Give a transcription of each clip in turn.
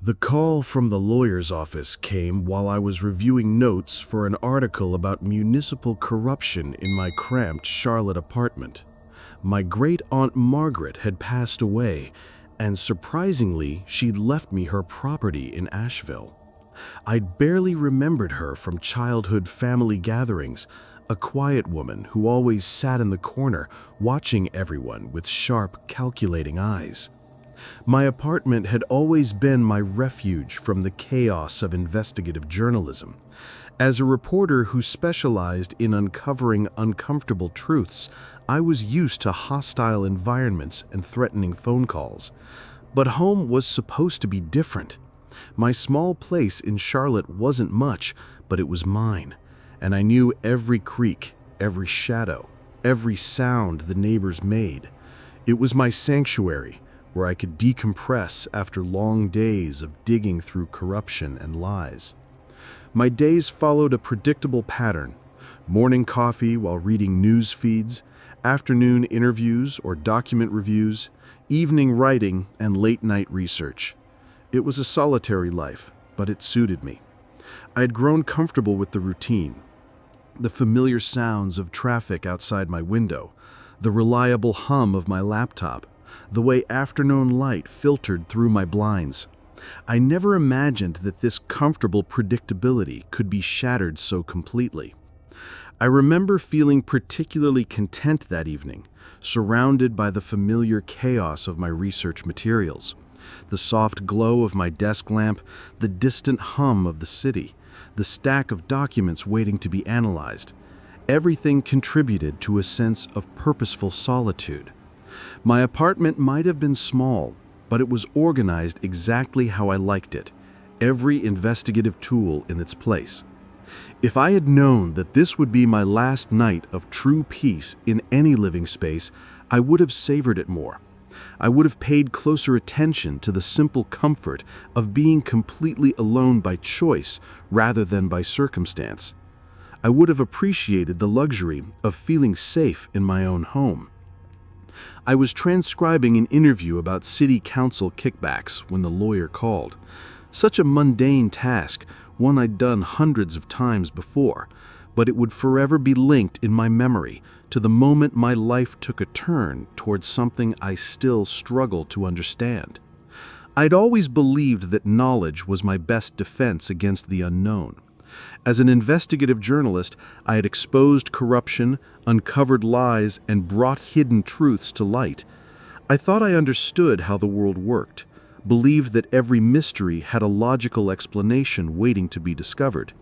The call from the lawyer's office came while I was reviewing notes for an article about municipal corruption in my cramped Charlotte apartment. My great-aunt Margaret had passed away, and surprisingly, she'd left me her property in Asheville. I'd barely remembered her from childhood family gatherings, a quiet woman who always sat in the corner, watching everyone with sharp, calculating eyes. My apartment had always been my refuge from the chaos of investigative journalism. As a reporter who specialized in uncovering uncomfortable truths, I was used to hostile environments and threatening phone calls. But home was supposed to be different. My small place in Charlotte wasn't much, but it was mine, and I knew every creak, every shadow, every sound the neighbors made. It was my sanctuary, where I could decompress after long days of digging through corruption and lies. My days followed a predictable pattern: morning coffee while reading news feeds, afternoon interviews or document reviews, evening writing, and late-night research. It was a solitary life, but it suited me. I had grown comfortable with the routine: the familiar sounds of traffic outside my window, the reliable hum of my laptop, the way afternoon light filtered through my blinds. I never imagined that this comfortable predictability could be shattered so completely. I remember feeling particularly content that evening, surrounded by the familiar chaos of my research materials. The soft glow of my desk lamp, the distant hum of the city, the stack of documents waiting to be analyzed. Everything contributed to a sense of purposeful solitude. My apartment might have been small, but it was organized exactly how I liked it, every investigative tool in its place. If I had known that this would be my last night of true peace in any living space, I would have savored it more. I would have paid closer attention to the simple comfort of being completely alone by choice rather than by circumstance. I would have appreciated the luxury of feeling safe in my own home. I was transcribing an interview about city council kickbacks when the lawyer called. Such a mundane task, one I'd done hundreds of times before, but it would forever be linked in my memory to the moment my life took a turn towards something I still struggle to understand. I'd always believed that knowledge was my best defense against the unknown. As an investigative journalist, I had exposed corruption, uncovered lies, and brought hidden truths to light. I thought I understood how the world worked, believed that every mystery had a logical explanation waiting to be discovered.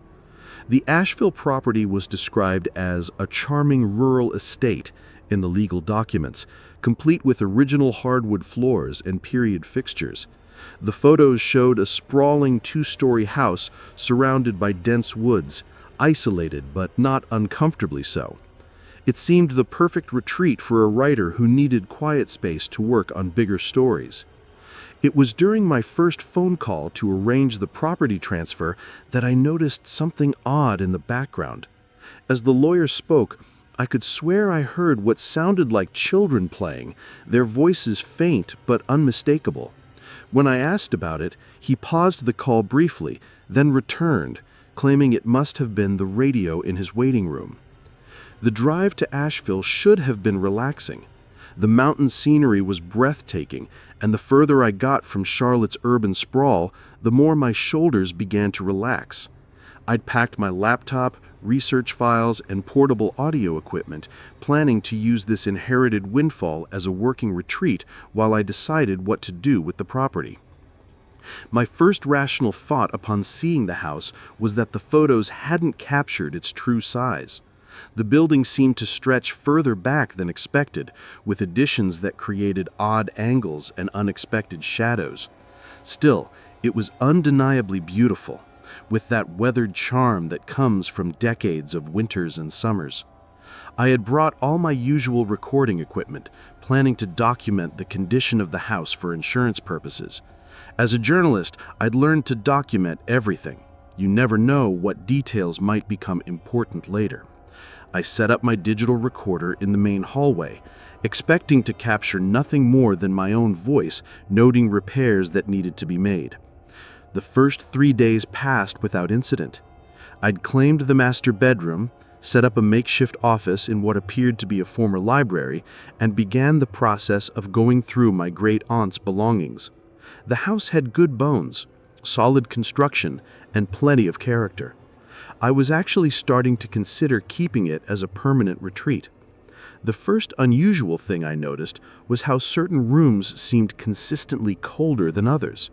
The Asheville property was described as a charming rural estate in the legal documents, complete with original hardwood floors and period fixtures. The photos showed a sprawling two-story house surrounded by dense woods, isolated but not uncomfortably so. It seemed the perfect retreat for a writer who needed quiet space to work on bigger stories. It was during my first phone call to arrange the property transfer that I noticed something odd in the background. As the lawyer spoke, I could swear I heard what sounded like children playing, their voices faint but unmistakable. When I asked about it, he paused the call briefly, then returned, claiming it must have been the radio in his waiting room. The drive to Asheville should have been relaxing. The mountain scenery was breathtaking, and the further I got from Charlotte's urban sprawl, the more my shoulders began to relax. I'd packed my laptop, research files, and portable audio equipment, planning to use this inherited windfall as a working retreat while I decided what to do with the property. My first rational thought upon seeing the house was that the photos hadn't captured its true size. The building seemed to stretch further back than expected, with additions that created odd angles and unexpected shadows. Still, it was undeniably beautiful, with that weathered charm that comes from decades of winters and summers. I had brought all my usual recording equipment, planning to document the condition of the house for insurance purposes. As a journalist, I'd learned to document everything. You never know what details might become important later. I set up my digital recorder in the main hallway, expecting to capture nothing more than my own voice, noting repairs that needed to be made. The first 3 days passed without incident. I'd claimed the master bedroom, set up a makeshift office in what appeared to be a former library, and began the process of going through my great-aunt's belongings. The house had good bones, solid construction, and plenty of character. I was actually starting to consider keeping it as a permanent retreat. The first unusual thing I noticed was how certain rooms seemed consistently colder than others.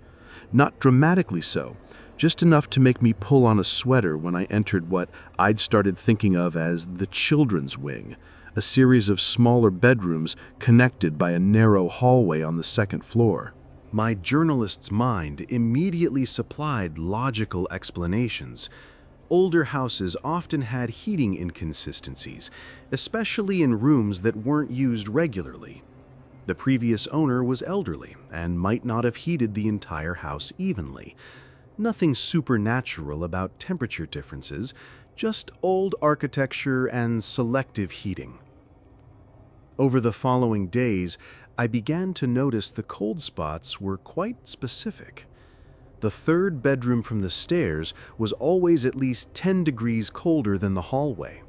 Not dramatically so, just enough to make me pull on a sweater when I entered what I'd started thinking of as the children's wing, a series of smaller bedrooms connected by a narrow hallway on the second floor. My journalist's mind immediately supplied logical explanations. Older houses often had heating inconsistencies, especially in rooms that weren't used regularly. The previous owner was elderly and might not have heated the entire house evenly. Nothing supernatural about temperature differences, just old architecture and selective heating. Over the following days, I began to notice the cold spots were quite specific. The third bedroom from the stairs was always at least 10 degrees colder than the hallway.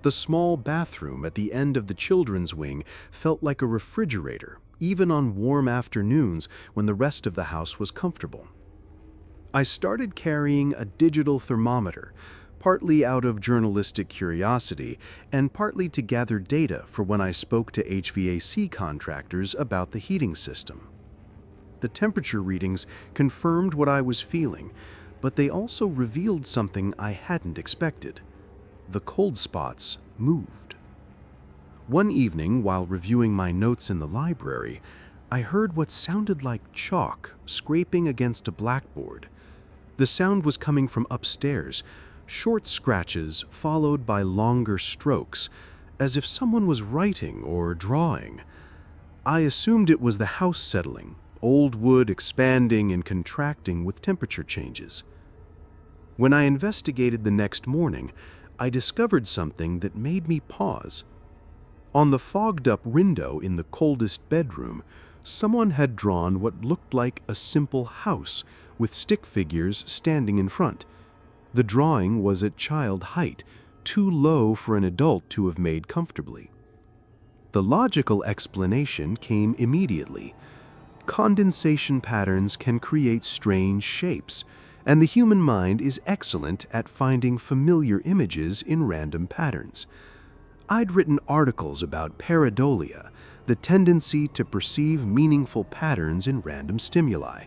The small bathroom at the end of the children's wing felt like a refrigerator, even on warm afternoons when the rest of the house was comfortable. I started carrying a digital thermometer, partly out of journalistic curiosity and partly to gather data for when I spoke to HVAC contractors about the heating system. The temperature readings confirmed what I was feeling, but they also revealed something I hadn't expected. The cold spots moved. One evening, while reviewing my notes in the library, I heard what sounded like chalk scraping against a blackboard. The sound was coming from upstairs, short scratches followed by longer strokes, as if someone was writing or drawing. I assumed it was the house settling, old wood expanding and contracting with temperature changes. When I investigated the next morning, I discovered something that made me pause. On the fogged-up window in the coldest bedroom, someone had drawn what looked like a simple house with stick figures standing in front. The drawing was at child height, too low for an adult to have made comfortably. The logical explanation came immediately. Condensation patterns can create strange shapes, and the human mind is excellent at finding familiar images in random patterns. I'd written articles about pareidolia, the tendency to perceive meaningful patterns in random stimuli.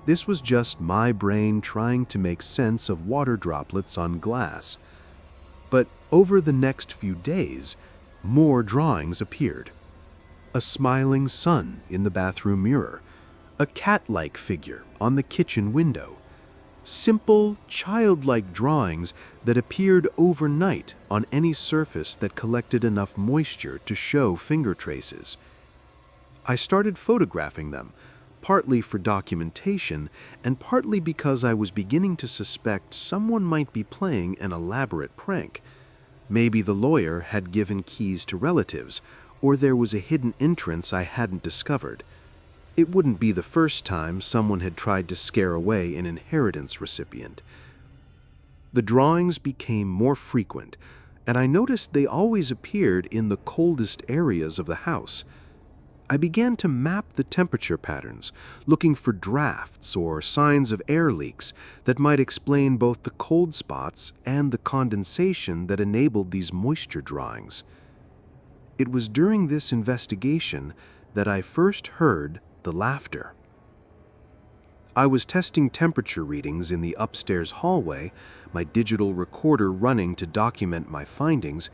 This was just my brain trying to make sense of water droplets on glass. But over the next few days, more drawings appeared. A smiling sun in the bathroom mirror, a cat-like figure on the kitchen window. Simple, childlike drawings that appeared overnight on any surface that collected enough moisture to show finger traces. I started photographing them, partly for documentation and partly because I was beginning to suspect someone might be playing an elaborate prank. Maybe the lawyer had given keys to relatives, or there was a hidden entrance I hadn't discovered. It wouldn't be the first time someone had tried to scare away an inheritance recipient. The drawings became more frequent, and I noticed they always appeared in the coldest areas of the house. I began to map the temperature patterns, looking for drafts or signs of air leaks that might explain both the cold spots and the condensation that enabled these moisture drawings. It was during this investigation that I first heard the laughter. I was testing temperature readings in the upstairs hallway, my digital recorder running to document my findings,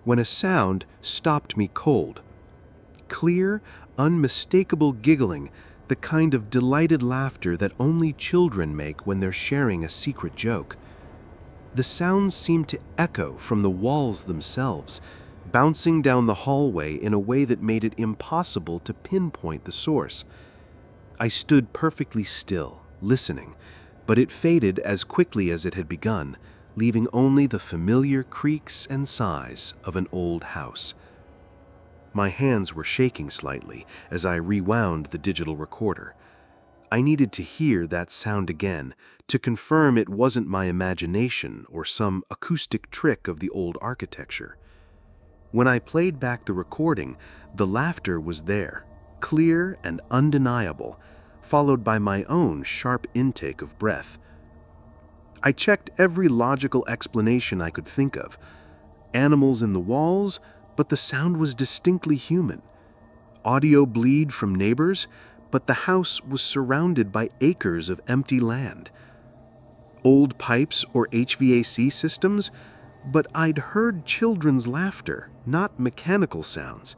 when a sound stopped me cold. Clear, unmistakable giggling, the kind of delighted laughter that only children make when they're sharing a secret joke. The sounds seemed to echo from the walls themselves, bouncing down the hallway in a way that made it impossible to pinpoint the source. I stood perfectly still, listening, but it faded as quickly as it had begun, leaving only the familiar creaks and sighs of an old house. My hands were shaking slightly as I rewound the digital recorder. I needed to hear that sound again to confirm it wasn't my imagination or some acoustic trick of the old architecture. When I played back the recording, the laughter was there, clear and undeniable, followed by my own sharp intake of breath. I checked every logical explanation I could think of. Animals in the walls, but the sound was distinctly human. Audio bleed from neighbors, but the house was surrounded by acres of empty land. Old pipes or HVAC systems, but I'd heard children's laughter, not mechanical sounds.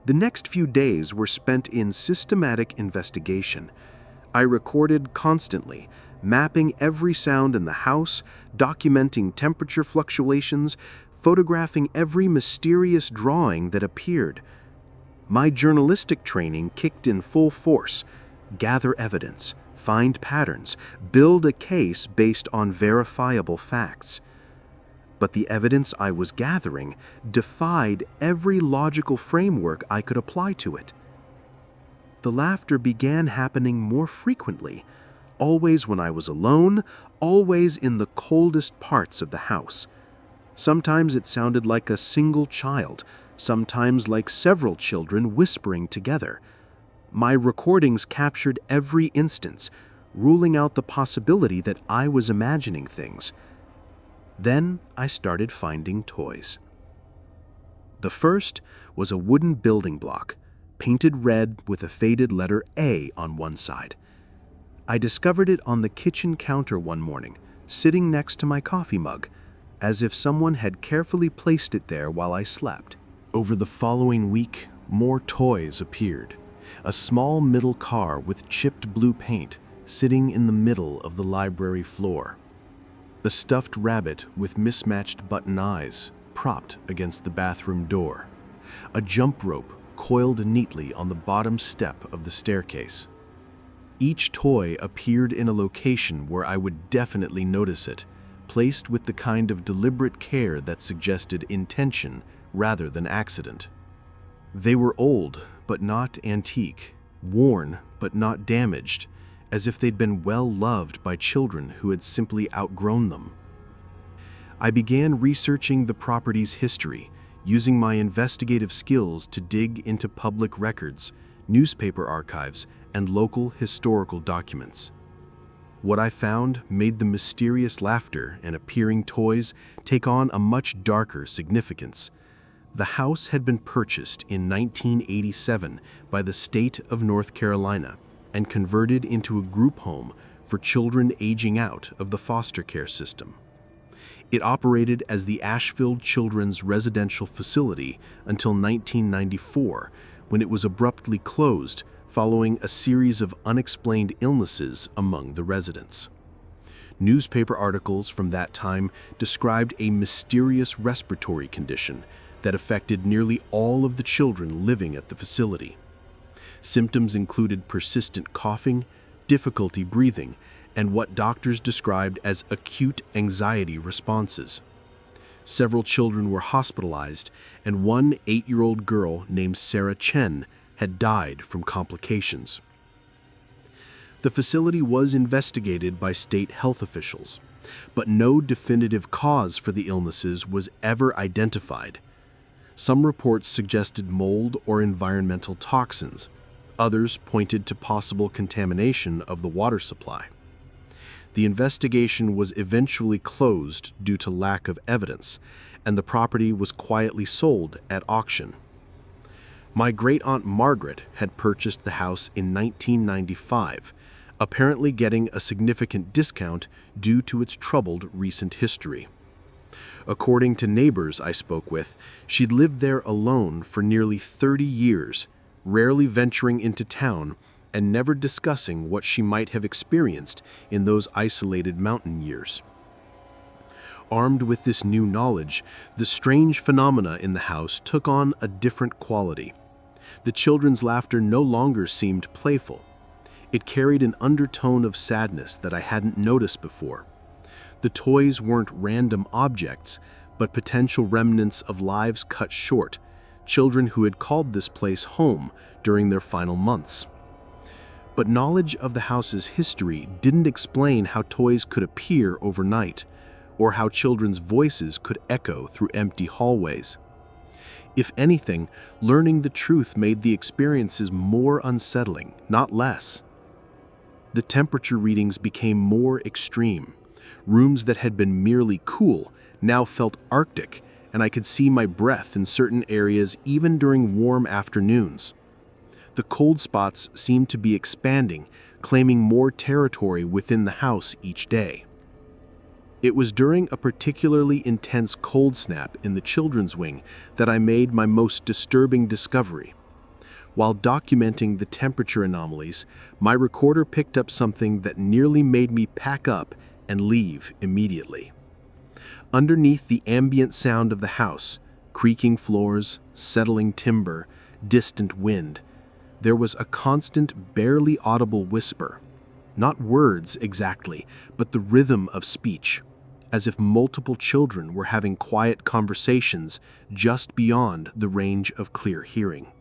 The next few days were spent in systematic investigation. I recorded constantly, mapping every sound in the house, documenting temperature fluctuations, photographing every mysterious drawing that appeared. My journalistic training kicked in full force. Gather evidence, find patterns, build a case based on verifiable facts. But the evidence I was gathering defied every logical framework I could apply to it. The laughter began happening more frequently, always when I was alone, always in the coldest parts of the house. Sometimes it sounded like a single child, sometimes like several children whispering together. My recordings captured every instance, ruling out the possibility that I was imagining things. Then I started finding toys. The first was a wooden building block, painted red with a faded letter A on one side. I discovered it on the kitchen counter one morning, sitting next to my coffee mug, as if someone had carefully placed it there while I slept. Over the following week, more toys appeared. A small middle car with chipped blue paint sitting in the middle of the library floor. The stuffed rabbit with mismatched button eyes propped against the bathroom door. A jump rope coiled neatly on the bottom step of the staircase. Each toy appeared in a location where I would definitely notice it, placed with the kind of deliberate care that suggested intention rather than accident. They were old, but not antique, worn, but not damaged, as if they'd been well loved by children who had simply outgrown them. I began researching the property's history, using my investigative skills to dig into public records, newspaper archives, and local historical documents. What I found made the mysterious laughter and appearing toys take on a much darker significance. The house had been purchased in 1987 by the state of North Carolina and converted into a group home for children aging out of the foster care system. It operated as the Ashfield Children's Residential Facility until 1994, when it was abruptly closed following a series of unexplained illnesses among the residents. Newspaper articles from that time described a mysterious respiratory condition that affected nearly all of the children living at the facility. Symptoms included persistent coughing, difficulty breathing, and what doctors described as acute anxiety responses. Several children were hospitalized, and one 8-year-old girl named Sarah Chen had died from complications. The facility was investigated by state health officials, but no definitive cause for the illnesses was ever identified. Some reports suggested mold or environmental toxins. Others pointed to possible contamination of the water supply. The investigation was eventually closed due to lack of evidence, and the property was quietly sold at auction. My great-aunt Margaret had purchased the house in 1995, apparently getting a significant discount due to its troubled recent history. According to neighbors I spoke with, she'd lived there alone for nearly 30 years, rarely venturing into town and never discussing what she might have experienced in those isolated mountain years. Armed with this new knowledge, the strange phenomena in the house took on a different quality. The children's laughter no longer seemed playful. It carried an undertone of sadness that I hadn't noticed before. The toys weren't random objects, but potential remnants of lives cut short, children who had called this place home during their final months. But knowledge of the house's history didn't explain how toys could appear overnight, or how children's voices could echo through empty hallways. If anything, learning the truth made the experiences more unsettling, not less. The temperature readings became more extreme. Rooms that had been merely cool now felt arctic, and I could see my breath in certain areas even during warm afternoons. The cold spots seemed to be expanding, claiming more territory within the house each day. It was during a particularly intense cold snap in the children's wing that I made my most disturbing discovery. While documenting the temperature anomalies, my recorder picked up something that nearly made me pack up and leave immediately. Underneath the ambient sound of the house, creaking floors, settling timber, distant wind, there was a constant, barely audible whisper. Not words exactly, but the rhythm of speech, as if multiple children were having quiet conversations just beyond the range of clear hearing.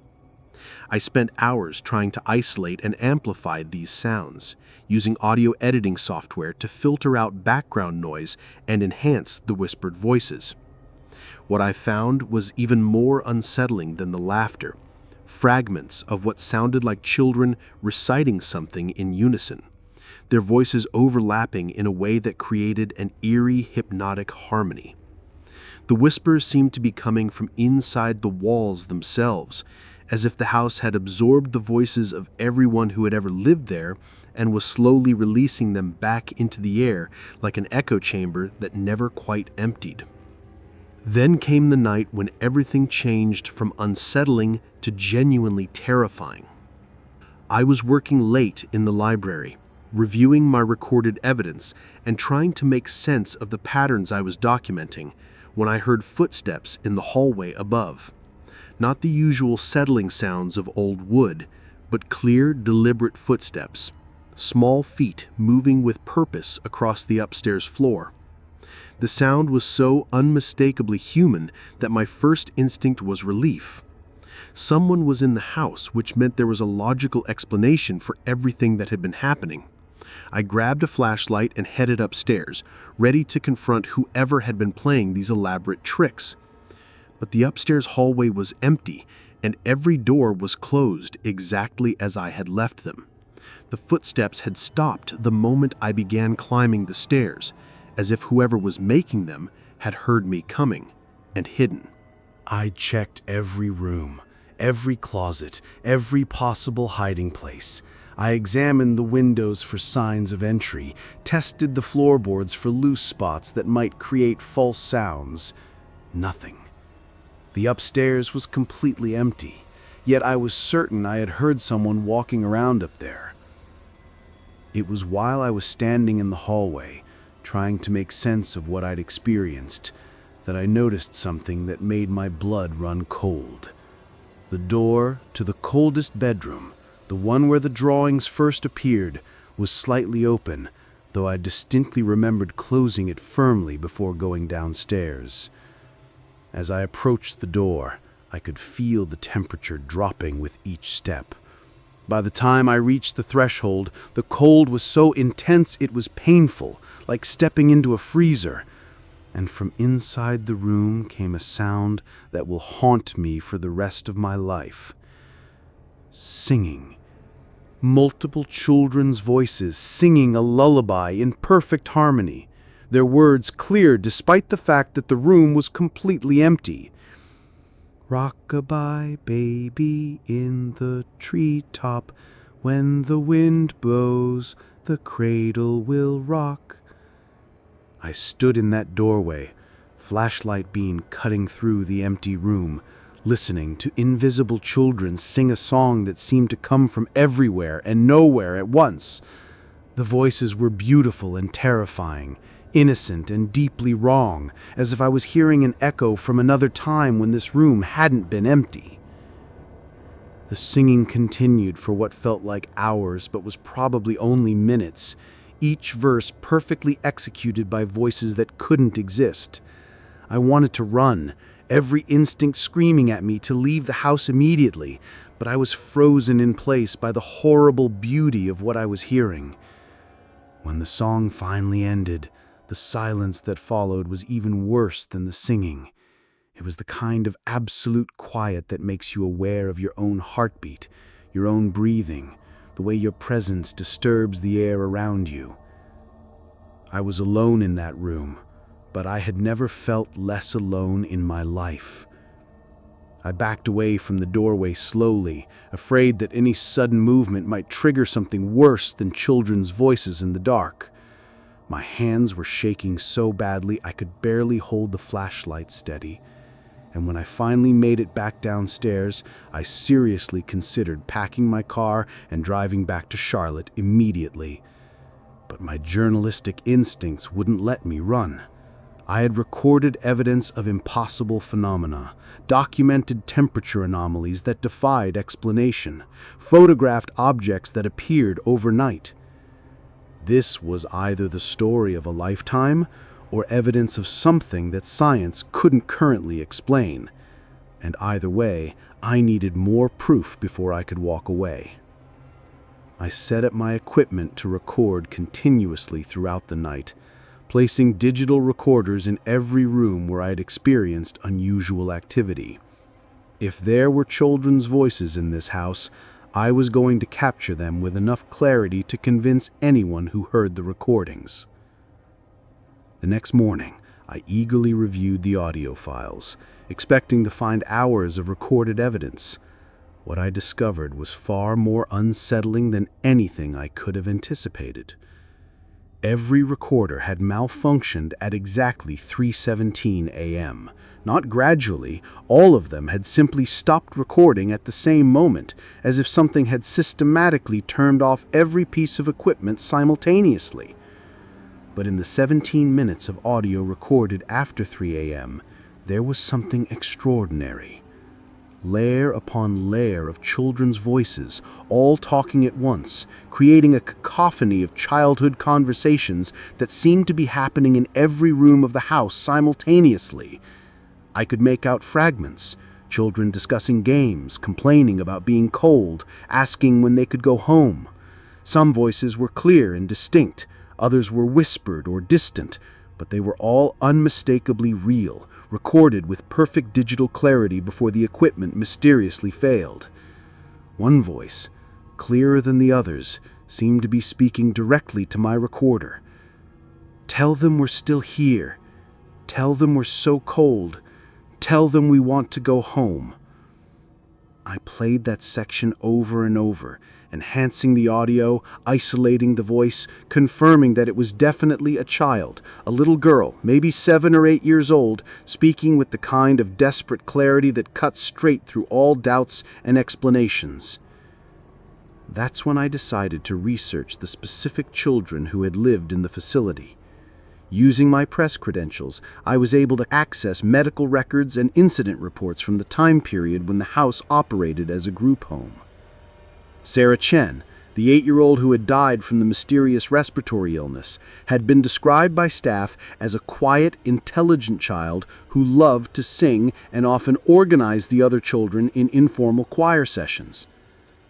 I spent hours trying to isolate and amplify these sounds, using audio editing software to filter out background noise and enhance the whispered voices. What I found was even more unsettling than the laughter. Fragments of what sounded like children reciting something in unison, their voices overlapping in a way that created an eerie, hypnotic harmony. The whispers seemed to be coming from inside the walls themselves, as if the house had absorbed the voices of everyone who had ever lived there and was slowly releasing them back into the air like an echo chamber that never quite emptied. Then came the night when everything changed from unsettling to genuinely terrifying. I was working late in the library, reviewing my recorded evidence and trying to make sense of the patterns I was documenting, when I heard footsteps in the hallway above. Not the usual settling sounds of old wood, but clear, deliberate footsteps, small feet moving with purpose across the upstairs floor. The sound was so unmistakably human that my first instinct was relief. Someone was in the house, which meant there was a logical explanation for everything that had been happening. I grabbed a flashlight and headed upstairs, ready to confront whoever had been playing these elaborate tricks. But the upstairs hallway was empty, and every door was closed exactly as I had left them. The footsteps had stopped the moment I began climbing the stairs, as if whoever was making them had heard me coming and hidden. I checked every room, every closet, every possible hiding place. I examined the windows for signs of entry, tested the floorboards for loose spots that might create false sounds. Nothing. The upstairs was completely empty, yet I was certain I had heard someone walking around up there. It was while I was standing in the hallway, trying to make sense of what I'd experienced, that I noticed something that made my blood run cold. The door to the coldest bedroom, the one where the drawings first appeared, was slightly open, though I distinctly remembered closing it firmly before going downstairs. As I approached the door, I could feel the temperature dropping with each step. By the time I reached the threshold, the cold was so intense it was painful, like stepping into a freezer. And from inside the room came a sound that will haunt me for the rest of my life. Singing. Multiple children's voices singing a lullaby in perfect harmony, their words clear despite the fact that the room was completely empty. Rock-a-bye, baby, in the treetop. When the wind blows, the cradle will rock. I stood in that doorway, flashlight beam cutting through the empty room, listening to invisible children sing a song that seemed to come from everywhere and nowhere at once. The voices were beautiful and terrifying, innocent and deeply wrong, as if I was hearing an echo from another time when this room hadn't been empty. The singing continued for what felt like hours but was probably only minutes, each verse perfectly executed by voices that couldn't exist. I wanted to run, every instinct screaming at me to leave the house immediately, but I was frozen in place by the horrible beauty of what I was hearing. When the song finally ended, the silence that followed was even worse than the singing. It was the kind of absolute quiet that makes you aware of your own heartbeat, your own breathing, the way your presence disturbs the air around you. I was alone in that room, but I had never felt less alone in my life. I backed away from the doorway slowly, afraid that any sudden movement might trigger something worse than children's voices in the dark. My hands were shaking so badly I could barely hold the flashlight steady. And when I finally made it back downstairs, I seriously considered packing my car and driving back to Charlotte immediately. But my journalistic instincts wouldn't let me run. I had recorded evidence of impossible phenomena, documented temperature anomalies that defied explanation, photographed objects that appeared overnight. This was either the story of a lifetime or evidence of something that science couldn't currently explain. And either way, I needed more proof before I could walk away. I set up my equipment to record continuously throughout the night, placing digital recorders in every room where I had experienced unusual activity. If there were children's voices in this house, I was going to capture them with enough clarity to convince anyone who heard the recordings. The next morning, I eagerly reviewed the audio files, expecting to find hours of recorded evidence. What I discovered was far more unsettling than anything I could have anticipated. Every recorder had malfunctioned at exactly 3:17 a.m. Not gradually, all of them had simply stopped recording at the same moment, as if something had systematically turned off every piece of equipment simultaneously. But in the 17 minutes of audio recorded after 3 a.m., there was something extraordinary. Layer upon layer of children's voices, all talking at once, creating a cacophony of childhood conversations that seemed to be happening in every room of the house simultaneously. I could make out fragments, children discussing games, complaining about being cold, asking when they could go home. Some voices were clear and distinct, others were whispered or distant, but they were all unmistakably real, recorded with perfect digital clarity before the equipment mysteriously failed. One voice, clearer than the others, seemed to be speaking directly to my recorder. "Tell them we're still here. Tell them we're so cold. Tell them we want to go home." I played that section over and over, enhancing the audio, isolating the voice, confirming that it was definitely a child, a little girl, maybe 7 or 8 years old, speaking with the kind of desperate clarity that cuts straight through all doubts and explanations. That's when I decided to research the specific children who had lived in the facility. Using my press credentials, I was able to access medical records and incident reports from the time period when the house operated as a group home. Sarah Chen, the 8-year-old who had died from the mysterious respiratory illness, had been described by staff as a quiet, intelligent child who loved to sing and often organized the other children in informal choir sessions.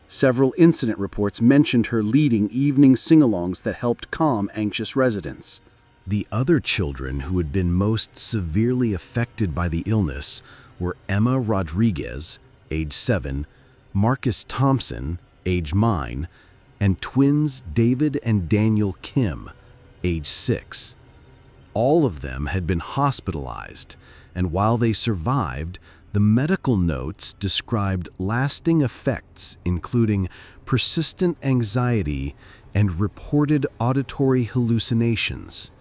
Several incident reports mentioned her leading evening sing-alongs that helped calm anxious residents. The other children who had been most severely affected by the illness were Emma Rodriguez, age 7, Marcus Thompson, age 9, and twins David and Daniel Kim, age 6. All of them had been hospitalized, and while they survived, the medical notes described lasting effects including persistent anxiety and reported auditory hallucinations.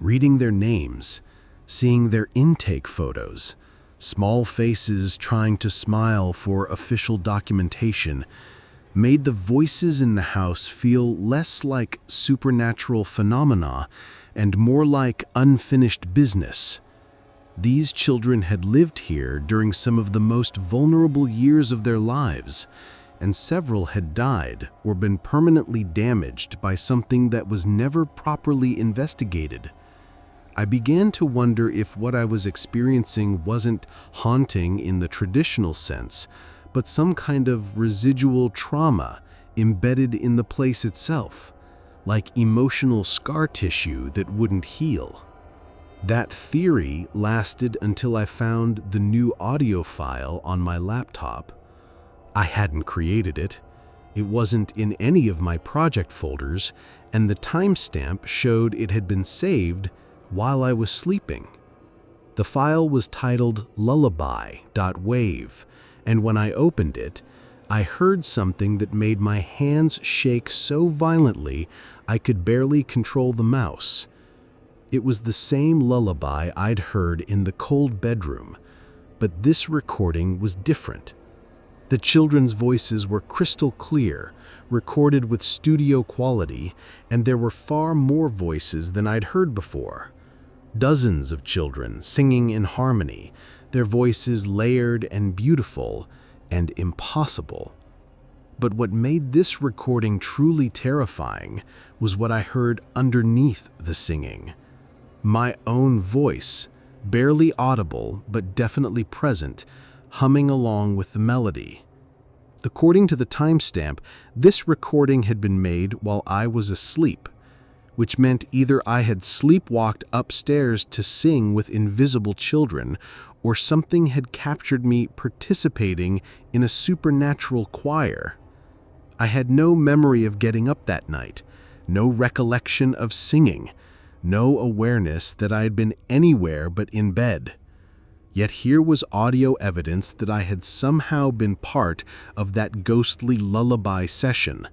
Reading their names, seeing their intake photos, small faces trying to smile for official documentation, made the voices in the house feel less like supernatural phenomena and more like unfinished business. These children had lived here during some of the most vulnerable years of their lives, and several had died or been permanently damaged by something that was never properly investigated. I began to wonder if what I was experiencing wasn't haunting in the traditional sense, but some kind of residual trauma embedded in the place itself, like emotional scar tissue that wouldn't heal. That theory lasted until I found the new audio file on my laptop. I hadn't created it. It wasn't in any of my project folders, and the timestamp showed it had been saved while I was sleeping. The file was titled lullaby.wave, and when I opened it, I heard something that made my hands shake so violently I could barely control the mouse. It was the same lullaby I'd heard in the cold bedroom, but this recording was different. The children's voices were crystal clear, recorded with studio quality, and there were far more voices than I'd heard before. Dozens of children singing in harmony, their voices layered and beautiful and impossible. But what made this recording truly terrifying was what I heard underneath the singing. My own voice, barely audible but definitely present, humming along with the melody. According to the timestamp, this recording had been made while I was asleep, which meant either I had sleepwalked upstairs to sing with invisible children, or something had captured me participating in a supernatural choir. I had no memory of getting up that night, no recollection of singing, no awareness that I had been anywhere but in bed. Yet here was audio evidence that I had somehow been part of that ghostly lullaby session.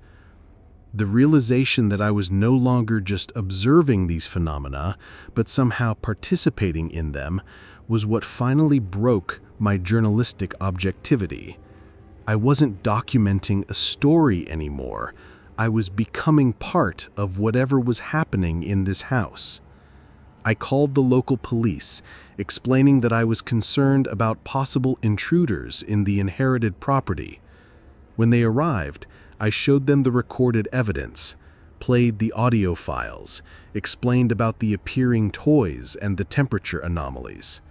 The realization that I was no longer just observing these phenomena, but somehow participating in them, was what finally broke my journalistic objectivity. I wasn't documenting a story anymore. I was becoming part of whatever was happening in this house. I called the local police, explaining that I was concerned about possible intruders in the inherited property. When they arrived, I showed them the recorded evidence, played the audio files, explained about the appearing toys and the temperature anomalies.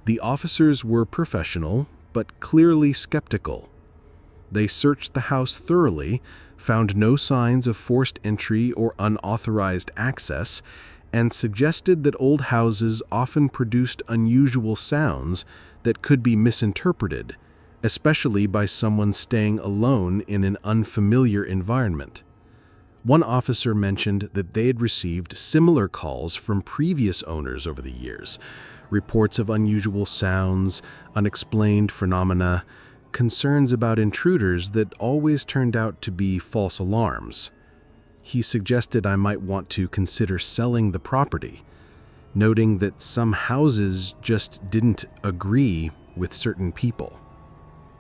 The officers were professional, but clearly skeptical. They searched the house thoroughly, found no signs of forced entry or unauthorized access, and suggested that old houses often produced unusual sounds that could be misinterpreted, especially by someone staying alone in an unfamiliar environment. One officer mentioned that they had received similar calls from previous owners over the years, reports of unusual sounds, unexplained phenomena, concerns about intruders that always turned out to be false alarms. He suggested I might want to consider selling the property, noting that some houses just didn't agree with certain people.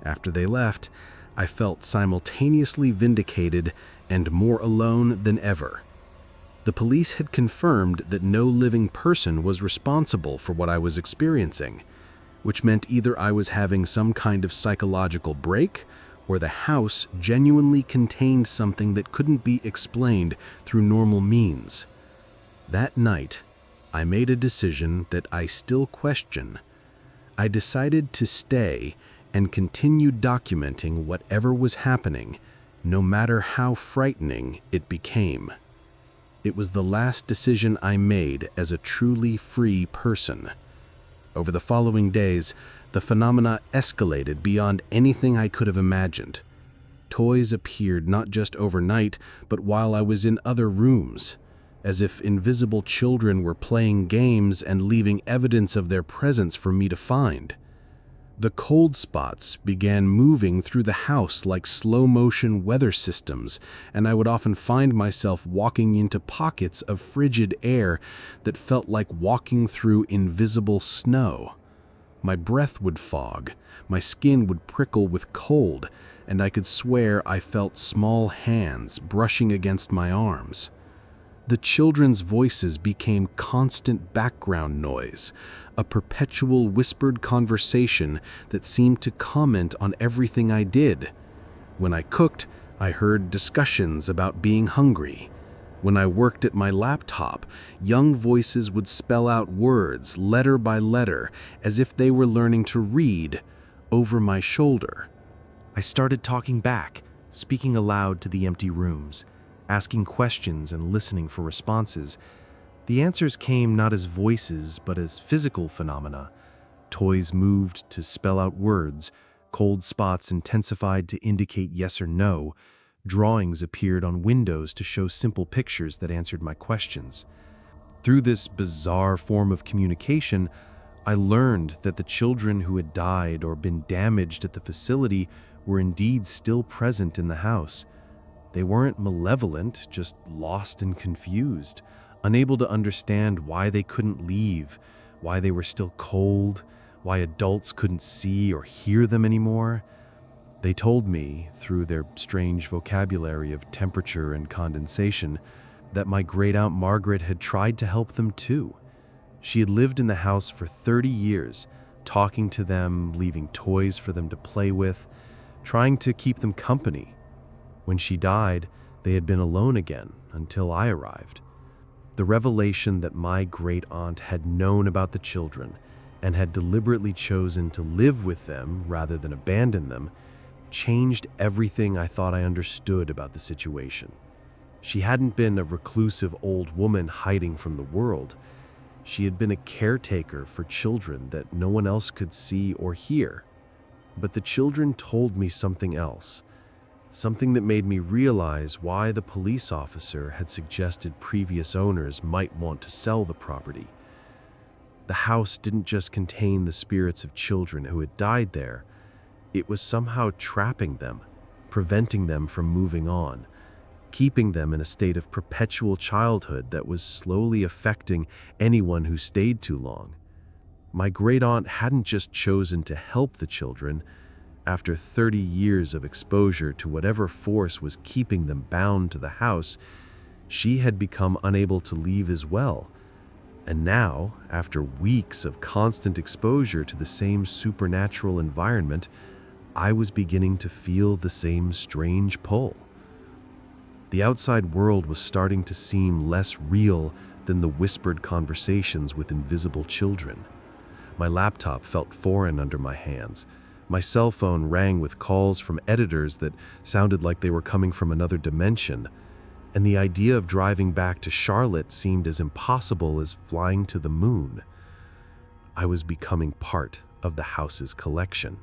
After they left, I felt simultaneously vindicated and more alone than ever. The police had confirmed that no living person was responsible for what I was experiencing, which meant either I was having some kind of psychological break, or the house genuinely contained something that couldn't be explained through normal means. That night, I made a decision that I still question. I decided to stay and continue documenting whatever was happening, no matter how frightening it became. It was the last decision I made as a truly free person. Over the following days, the phenomena escalated beyond anything I could have imagined. Toys appeared not just overnight, but while I was in other rooms, as if invisible children were playing games and leaving evidence of their presence for me to find. The cold spots began moving through the house like slow-motion weather systems, and I would often find myself walking into pockets of frigid air that felt like walking through invisible snow. My breath would fog, my skin would prickle with cold, and I could swear I felt small hands brushing against my arms. The children's voices became constant background noise, a perpetual whispered conversation that seemed to comment on everything I did. When I cooked, I heard discussions about being hungry. When I worked at my laptop, young voices would spell out words letter by letter, as if they were learning to read over my shoulder. I started talking back, speaking aloud to the empty rooms, asking questions and listening for responses. The answers came not as voices, but as physical phenomena. Toys moved to spell out words, cold spots intensified to indicate yes or no, drawings appeared on windows to show simple pictures that answered my questions. Through this bizarre form of communication, I learned that the children who had died or been damaged at the facility were indeed still present in the house. They weren't malevolent, just lost and confused, unable to understand why they couldn't leave, why they were still cold, why adults couldn't see or hear them anymore. They told me, through their strange vocabulary of temperature and condensation, that my great-aunt Margaret had tried to help them too. She had lived in the house for 30 years, talking to them, leaving toys for them to play with, trying to keep them company. When she died, they had been alone again until I arrived. The revelation that my great-aunt had known about the children and had deliberately chosen to live with them rather than abandon them changed everything I thought I understood about the situation. She hadn't been a reclusive old woman hiding from the world. She had been a caretaker for children that no one else could see or hear. But the children told me something else, something that made me realize why the police officer had suggested previous owners might want to sell the property. The house didn't just contain the spirits of children who had died there. It was somehow trapping them, preventing them from moving on, keeping them in a state of perpetual childhood that was slowly affecting anyone who stayed too long. My great-aunt hadn't just chosen to help the children. After 30 years of exposure to whatever force was keeping them bound to the house, she had become unable to leave as well. And now, after weeks of constant exposure to the same supernatural environment, I was beginning to feel the same strange pull. The outside world was starting to seem less real than the whispered conversations with invisible children. My laptop felt foreign under my hands. My cell phone rang with calls from editors that sounded like they were coming from another dimension, and the idea of driving back to Charlotte seemed as impossible as flying to the moon. I was becoming part of the house's collection.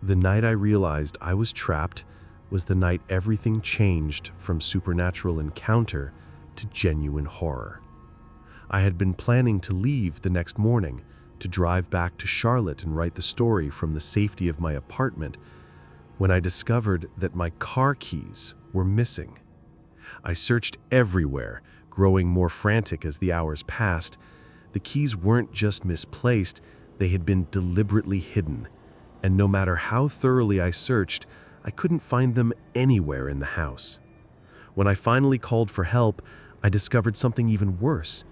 The night I realized I was trapped was the night everything changed from supernatural encounter to genuine horror. I had been planning to leave the next morning, to drive back to Charlotte and write the story from the safety of my apartment, when I discovered that my car keys were missing. I searched everywhere, growing more frantic as the hours passed. The keys weren't just misplaced, they had been deliberately hidden, and no matter how thoroughly I searched, I couldn't find them anywhere in the house. When I finally called for help, I discovered something even worse.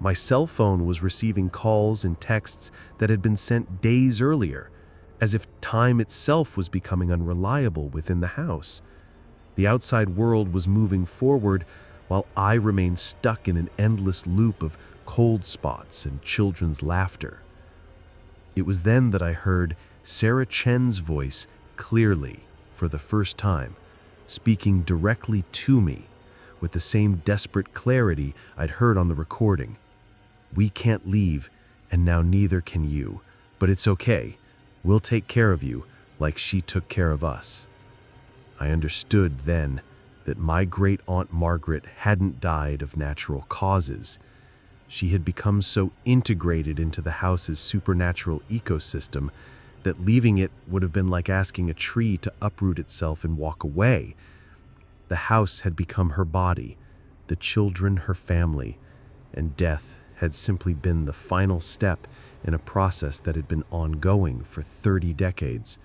My cell phone was receiving calls and texts that had been sent days earlier, as if time itself was becoming unreliable within the house. The outside world was moving forward while I remained stuck in an endless loop of cold spots and children's laughter. It was then that I heard Sarah Chen's voice clearly for the first time, speaking directly to me with the same desperate clarity I'd heard on the recording. "We can't leave, and now neither can you, but it's okay. We'll take care of you like she took care of us." I understood then that my great-aunt Margaret hadn't died of natural causes. She had become so integrated into the house's supernatural ecosystem that leaving it would have been like asking a tree to uproot itself and walk away. The house had become her body, the children her family, and death had simply been the final step in a process that had been ongoing for 30 decades.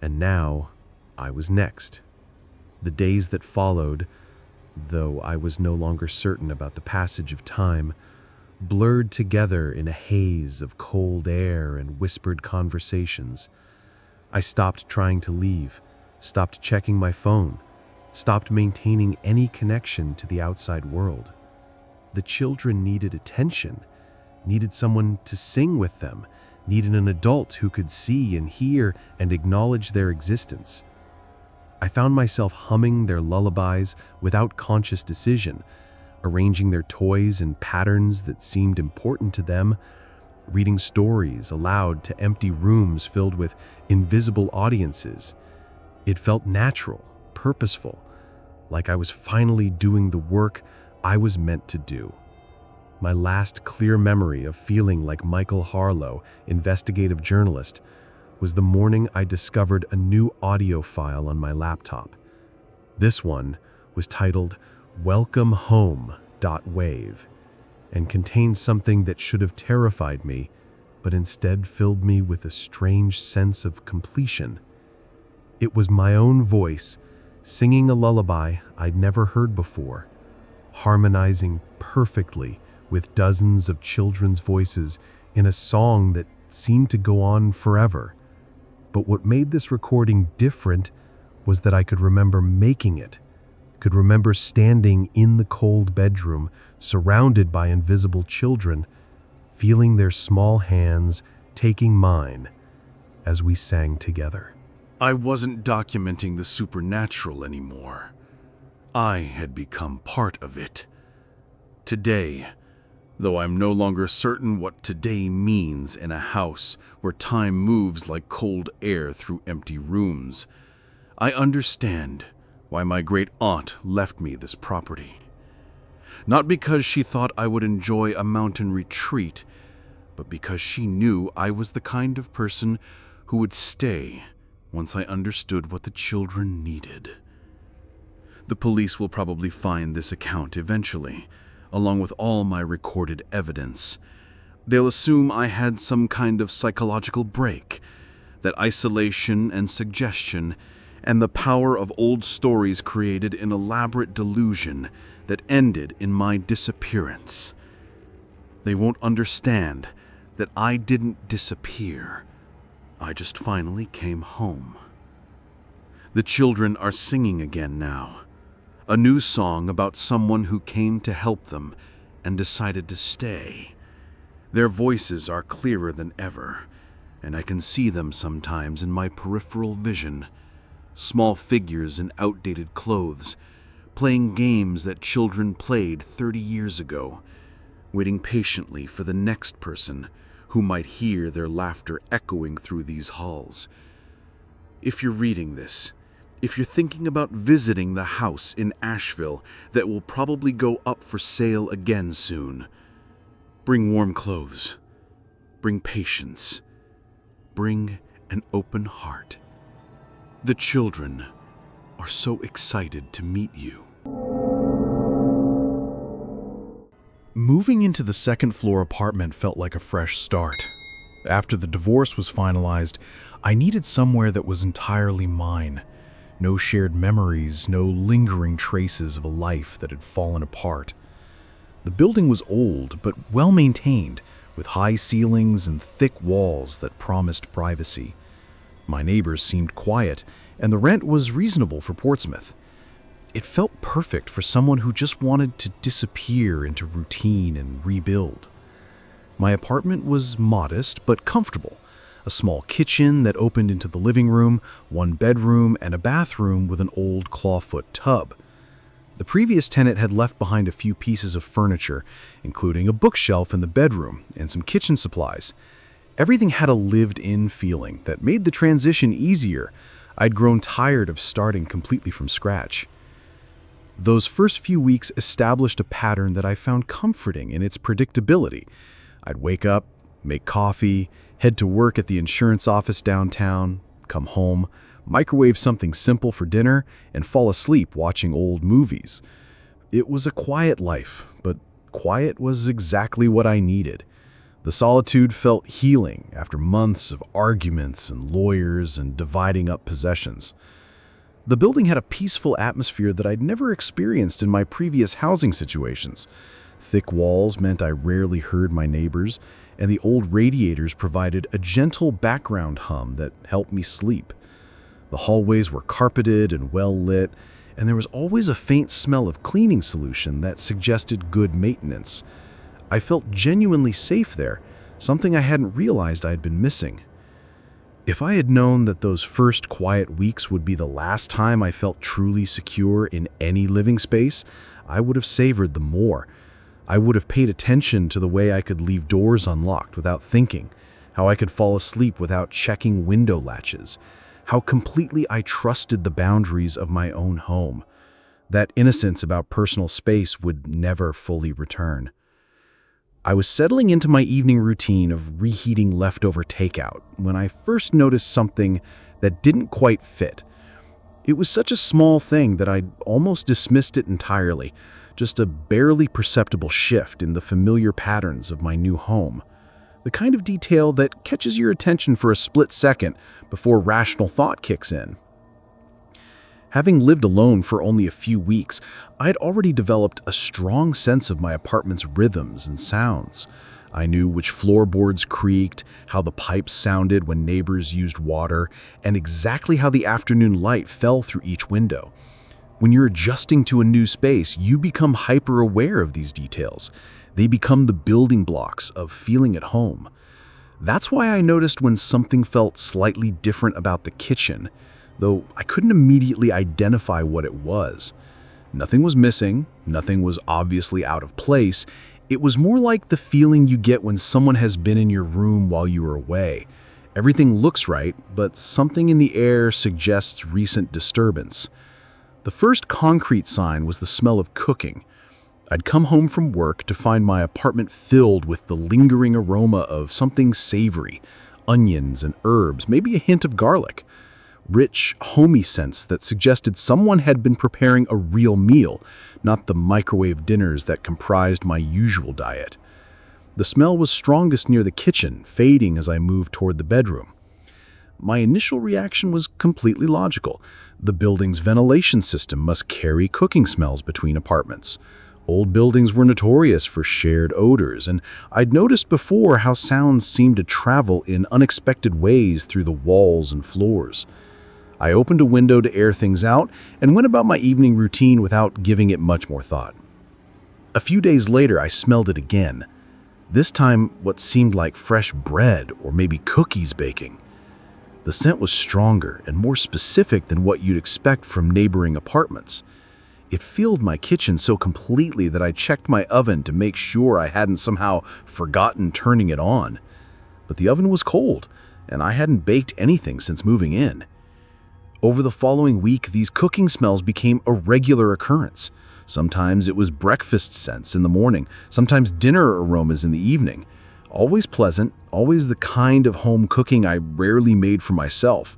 And now, I was next. The days that followed, though I was no longer certain about the passage of time, blurred together in a haze of cold air and whispered conversations. I stopped trying to leave, stopped checking my phone, stopped maintaining any connection to the outside world. The children needed attention, needed someone to sing with them, needed an adult who could see and hear and acknowledge their existence. I found myself humming their lullabies without conscious decision, arranging their toys in patterns that seemed important to them, reading stories aloud to empty rooms filled with invisible audiences. It felt natural, purposeful, like I was finally doing the work I was meant to do. My last clear memory of feeling like Michael Harlow, investigative journalist, was the morning I discovered a new audio file on my laptop. This one was titled Welcome Home.wave and contained something that should have terrified me, but instead filled me with a strange sense of completion. It was my own voice singing a lullaby I'd never heard before, harmonizing perfectly with dozens of children's voices in a song that seemed to go on forever. But what made this recording different was that I could remember making it, could remember standing in the cold bedroom, surrounded by invisible children, feeling their small hands taking mine as we sang together. I wasn't documenting the supernatural anymore. I had become part of it. Today, though I'm no longer certain what today means in a house where time moves like cold air through empty rooms, I understand why my great aunt left me this property. Not because she thought I would enjoy a mountain retreat, but because she knew I was the kind of person who would stay once I understood what the children needed. The police will probably find this account eventually, along with all my recorded evidence. They'll assume I had some kind of psychological break, that isolation and suggestion and the power of old stories created an elaborate delusion that ended in my disappearance. They won't understand that I didn't disappear. I just finally came home. The children are singing again now. A new song about someone who came to help them and decided to stay. Their voices are clearer than ever, and I can see them sometimes in my peripheral vision. Small figures in outdated clothes, playing games that children played 30 years ago, waiting patiently for the next person who might hear their laughter echoing through these halls. If you're reading this, if you're thinking about visiting the house in Asheville that will probably go up for sale again soon, bring warm clothes, bring patience, bring an open heart. The children are so excited to meet you. Moving into the second-floor apartment felt like a fresh start. After the divorce was finalized, I needed somewhere that was entirely mine. No shared memories, no lingering traces of a life that had fallen apart. The building was old, but well-maintained, with high ceilings and thick walls that promised privacy. My neighbors seemed quiet, and the rent was reasonable for Portsmouth. It felt perfect for someone who just wanted to disappear into routine and rebuild. My apartment was modest but comfortable. A small kitchen that opened into the living room, one bedroom, and a bathroom with an old clawfoot tub. The previous tenant had left behind a few pieces of furniture, including a bookshelf in the bedroom and some kitchen supplies. Everything had a lived-in feeling that made the transition easier. I'd grown tired of starting completely from scratch. Those first few weeks established a pattern that I found comforting in its predictability. I'd wake up, make coffee, head to work at the insurance office downtown, come home, microwave something simple for dinner, and fall asleep watching old movies. It was a quiet life, but quiet was exactly what I needed. The solitude felt healing after months of arguments and lawyers and dividing up possessions. The building had a peaceful atmosphere that I'd never experienced in my previous housing situations. Thick walls meant I rarely heard my neighbors, and the old radiators provided a gentle background hum that helped me sleep. The hallways were carpeted and well lit, and there was always a faint smell of cleaning solution that suggested good maintenance. I felt genuinely safe there, something I hadn't realized I had been missing. If I had known that those first quiet weeks would be the last time I felt truly secure in any living space, I would have savored them more. I would have paid attention to the way I could leave doors unlocked without thinking, how I could fall asleep without checking window latches, how completely I trusted the boundaries of my own home. That innocence about personal space would never fully return. I was settling into my evening routine of reheating leftover takeout when I first noticed something that didn't quite fit. It was such a small thing that I'd almost dismissed it entirely, just a barely perceptible shift in the familiar patterns of my new home. The kind of detail that catches your attention for a split second before rational thought kicks in. Having lived alone for only a few weeks, I'd already developed a strong sense of my apartment's rhythms and sounds. I knew which floorboards creaked, how the pipes sounded when neighbors used water, and exactly how the afternoon light fell through each window. When you're adjusting to a new space, you become hyper-aware of these details. They become the building blocks of feeling at home. That's why I noticed when something felt slightly different about the kitchen, though I couldn't immediately identify what it was. Nothing was missing, nothing was obviously out of place. It was more like the feeling you get when someone has been in your room while you were away. Everything looks right, but something in the air suggests recent disturbance. The first concrete sign was the smell of cooking. I'd come home from work to find my apartment filled with the lingering aroma of something savory, onions and herbs, maybe a hint of garlic. Rich, homey scents that suggested someone had been preparing a real meal, not the microwave dinners that comprised my usual diet. The smell was strongest near the kitchen, fading as I moved toward the bedroom. My initial reaction was completely logical. The building's ventilation system must carry cooking smells between apartments. Old buildings were notorious for shared odors, and I'd noticed before how sounds seemed to travel in unexpected ways through the walls and floors. I opened a window to air things out and went about my evening routine without giving it much more thought. A few days later, I smelled it again. This time, what seemed like fresh bread or maybe cookies baking. The scent was stronger and more specific than what you'd expect from neighboring apartments. It filled my kitchen so completely that I checked my oven to make sure I hadn't somehow forgotten turning it on. But the oven was cold, and I hadn't baked anything since moving in. Over the following week, these cooking smells became a regular occurrence. Sometimes it was breakfast scents in the morning, sometimes dinner aromas in the evening. Always pleasant, always the kind of home cooking I rarely made for myself.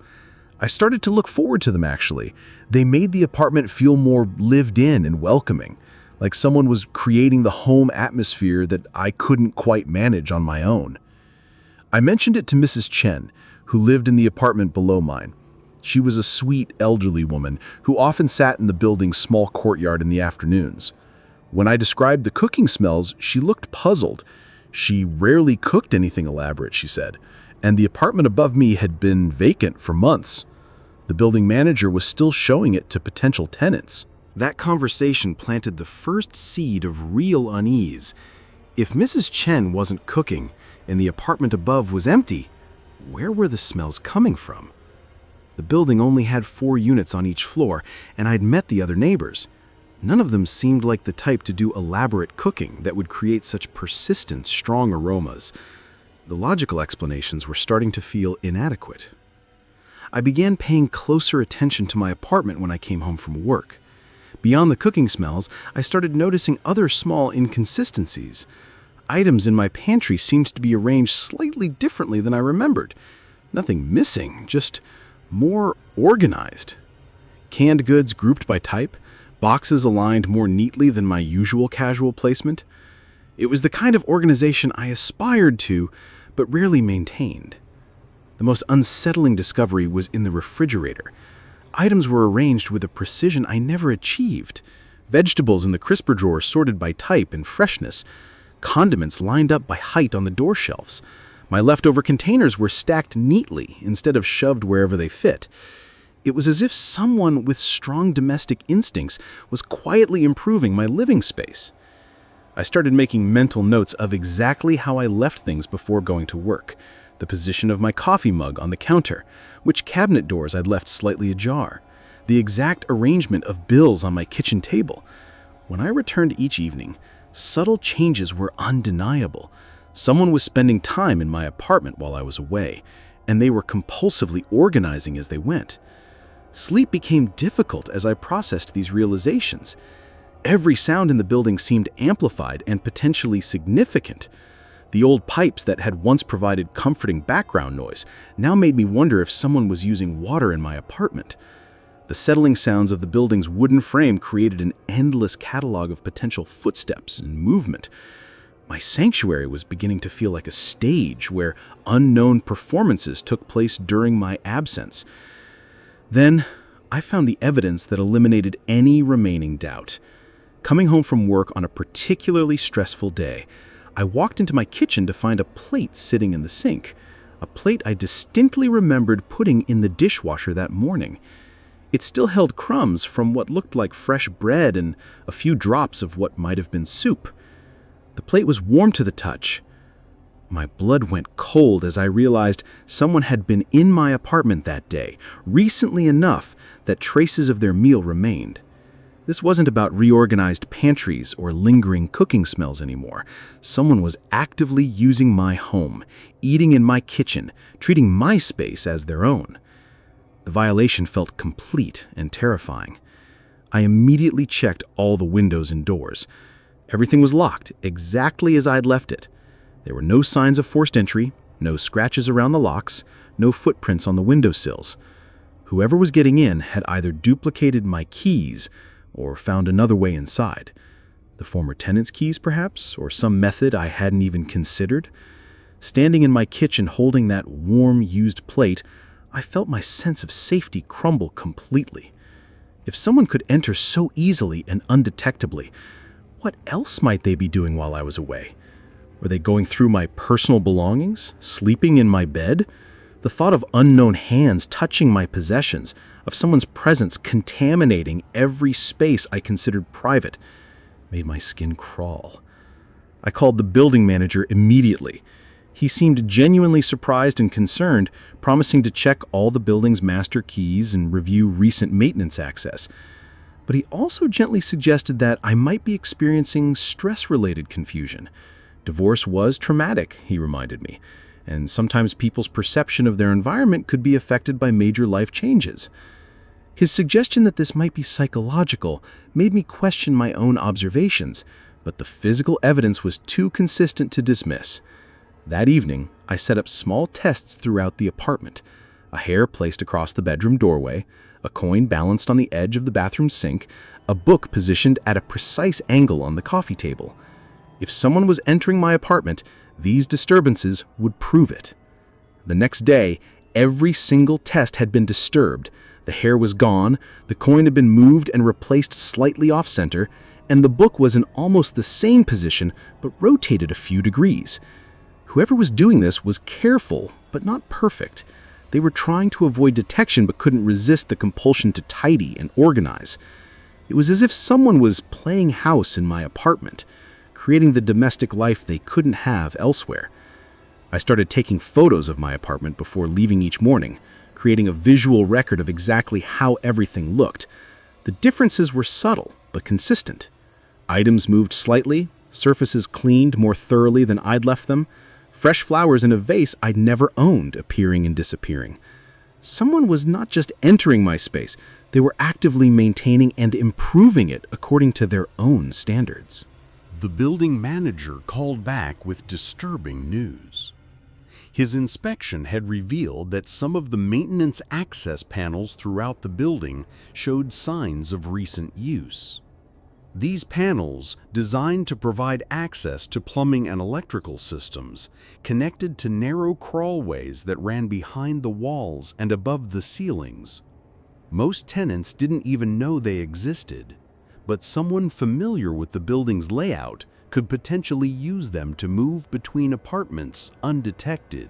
I started to look forward to them, actually. They made the apartment feel more lived in and welcoming, like someone was creating the home atmosphere that I couldn't quite manage on my own. I mentioned it to Mrs. Chen, who lived in the apartment below mine. She was a sweet, elderly woman who often sat in the building's small courtyard in the afternoons. When I described the cooking smells, she looked puzzled. She rarely cooked anything elaborate, she said, and the apartment above me had been vacant for months. The building manager was still showing it to potential tenants. That conversation planted the first seed of real unease. If Mrs. Chen wasn't cooking and the apartment above was empty, where were the smells coming from? The building only had 4 units on each floor, and I'd met the other neighbors. None of them seemed like the type to do elaborate cooking that would create such persistent, strong aromas. The logical explanations were starting to feel inadequate. I began paying closer attention to my apartment when I came home from work. Beyond the cooking smells, I started noticing other small inconsistencies. Items in my pantry seemed to be arranged slightly differently than I remembered. Nothing missing, just more organized. Canned goods grouped by type, boxes aligned more neatly than my usual casual placement. It was the kind of organization I aspired to, but rarely maintained. The most unsettling discovery was in the refrigerator. Items were arranged with a precision I never achieved. Vegetables in the crisper drawer sorted by type and freshness. Condiments lined up by height on the door shelves. My leftover containers were stacked neatly instead of shoved wherever they fit. It was as if someone with strong domestic instincts was quietly improving my living space. I started making mental notes of exactly how I left things before going to work. the position of my coffee mug on the counter, which cabinet doors I'd left slightly ajar, the exact arrangement of bills on my kitchen table. When I returned each evening, subtle changes were undeniable. Someone was spending time in my apartment while I was away, and they were compulsively organizing as they went. Sleep became difficult as I processed these realizations. Every sound in the building seemed amplified and potentially significant. The old pipes that had once provided comforting background noise now made me wonder if someone was using water in my apartment. The settling sounds of the building's wooden frame created an endless catalog of potential footsteps and movement. My sanctuary was beginning to feel like a stage where unknown performances took place during my absence. Then, I found the evidence that eliminated any remaining doubt. Coming home from work on a particularly stressful day, I walked into my kitchen to find a plate sitting in the sink, a plate I distinctly remembered putting in the dishwasher that morning. It still held crumbs from what looked like fresh bread and a few drops of what might have been soup. The plate was warm to the touch. My blood went cold as I realized someone had been in my apartment that day, recently enough that traces of their meal remained. This wasn't about reorganized pantries or lingering cooking smells anymore. Someone was actively using my home, eating in my kitchen, treating my space as their own. The violation felt complete and terrifying. I immediately checked all the windows and doors. Everything was locked, exactly as I'd left it. There were no signs of forced entry, no scratches around the locks, no footprints on the windowsills. Whoever was getting in had either duplicated my keys or found another way inside. The former tenant's keys, perhaps, or some method I hadn't even considered. Standing in my kitchen holding that warm, used plate, I felt my sense of safety crumble completely. If someone could enter so easily and undetectably, what else might they be doing while I was away? Were they going through my personal belongings, sleeping in my bed? The thought of unknown hands touching my possessions, of someone's presence contaminating every space I considered private, made my skin crawl. I called the building manager immediately. He seemed genuinely surprised and concerned, promising to check all the building's master keys and review recent maintenance access. But he also gently suggested that I might be experiencing stress-related confusion. Divorce was traumatic, he reminded me, and sometimes people's perception of their environment could be affected by major life changes. His suggestion that this might be psychological made me question my own observations, but the physical evidence was too consistent to dismiss. That evening, I set up small tests throughout the apartment. A hair placed across the bedroom doorway, a coin balanced on the edge of the bathroom sink, a book positioned at a precise angle on the coffee table. If someone was entering my apartment, these disturbances would prove it. The next day, every single test had been disturbed. The hair was gone, the coin had been moved and replaced slightly off-center, and the book was in almost the same position but rotated a few degrees. Whoever was doing this was careful, but not perfect. They were trying to avoid detection but couldn't resist the compulsion to tidy and organize. It was as if someone was playing house in my apartment, creating the domestic life they couldn't have elsewhere. I started taking photos of my apartment before leaving each morning, creating a visual record of exactly how everything looked. The differences were subtle but consistent. Items moved slightly, surfaces cleaned more thoroughly than I'd left them, fresh flowers in a vase I'd never owned appearing and disappearing. Someone was not just entering my space, they were actively maintaining and improving it according to their own standards. The building manager called back with disturbing news. His inspection had revealed that some of the maintenance access panels throughout the building showed signs of recent use. These panels, designed to provide access to plumbing and electrical systems, connected to narrow crawlways that ran behind the walls and above the ceilings. Most tenants didn't even know they existed, but someone familiar with the building's layout could potentially use them to move between apartments undetected.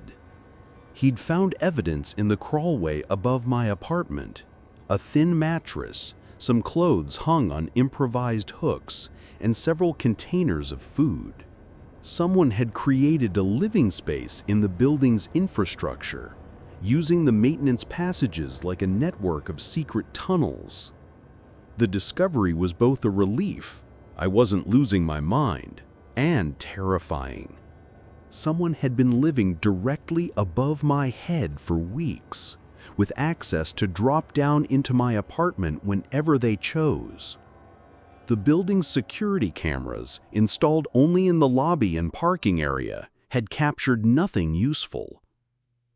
He'd found evidence in the crawlway above my apartment: a thin mattress, some clothes hung on improvised hooks, and several containers of food. Someone had created a living space in the building's infrastructure, using the maintenance passages like a network of secret tunnels. The discovery was both a relief, I wasn't losing my mind, and terrifying. Someone had been living directly above my head for weeks, with access to drop down into my apartment whenever they chose. The building's security cameras, installed only in the lobby and parking area, had captured nothing useful.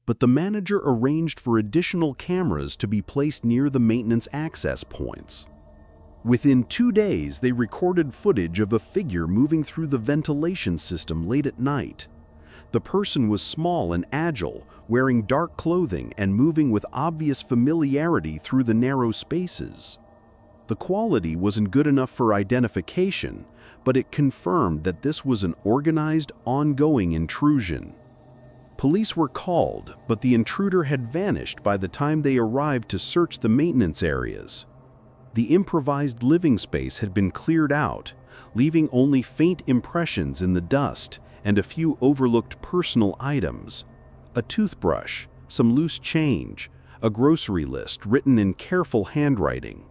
But the manager arranged for additional cameras to be placed near the maintenance access points. Within 2 days, they recorded footage of a figure moving through the ventilation system late at night. The person was small and agile, wearing dark clothing and moving with obvious familiarity through the narrow spaces. The quality wasn't good enough for identification, but it confirmed that this was an organized, ongoing intrusion. Police were called, but the intruder had vanished by the time they arrived to search the maintenance areas. The improvised living space had been cleared out, leaving only faint impressions in the dust and a few overlooked personal items: a toothbrush, some loose change, a grocery list written in careful handwriting.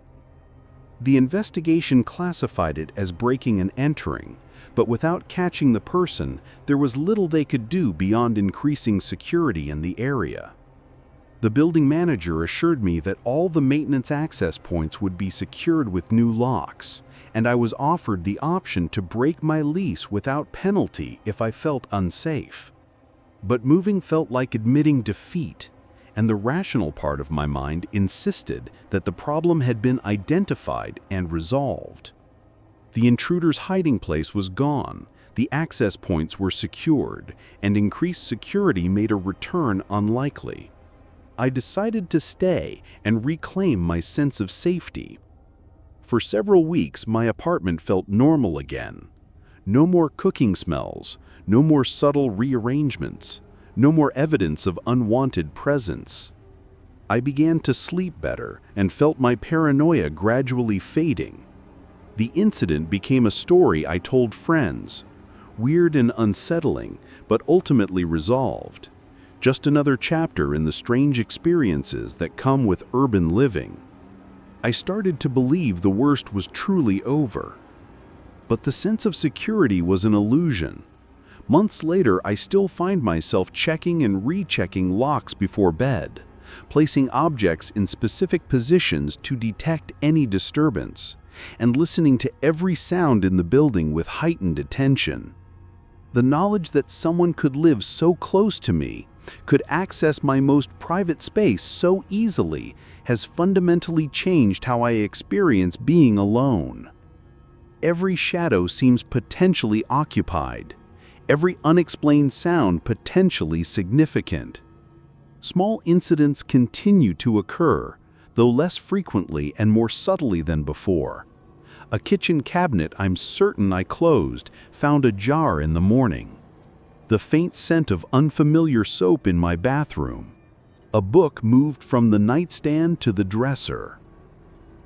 The investigation classified it as breaking and entering, but without catching the person, there was little they could do beyond increasing security in the area. The building manager assured me that all the maintenance access points would be secured with new locks, and I was offered the option to break my lease without penalty if I felt unsafe. But moving felt like admitting defeat, and the rational part of my mind insisted that the problem had been identified and resolved. The intruder's hiding place was gone, the access points were secured, and increased security made a return unlikely. I decided to stay and reclaim my sense of safety. For several weeks, my apartment felt normal again. No more cooking smells, no more subtle rearrangements, no more evidence of unwanted presence. I began to sleep better and felt my paranoia gradually fading. The incident became a story I told friends, weird and unsettling, but ultimately resolved. Just another chapter in the strange experiences that come with urban living. I started to believe the worst was truly over. But the sense of security was an illusion. Months later, I still find myself checking and rechecking locks before bed, placing objects in specific positions to detect any disturbance, and listening to every sound in the building with heightened attention. The knowledge that someone could live so close to me, could access my most private space so easily, has fundamentally changed how I experience being alone. Every shadow seems potentially occupied, every unexplained sound potentially significant. Small incidents continue to occur, though less frequently and more subtly than before. A kitchen cabinet I'm certain I closed found ajar in the morning. The faint scent of unfamiliar soap in my bathroom. A book moved from the nightstand to the dresser.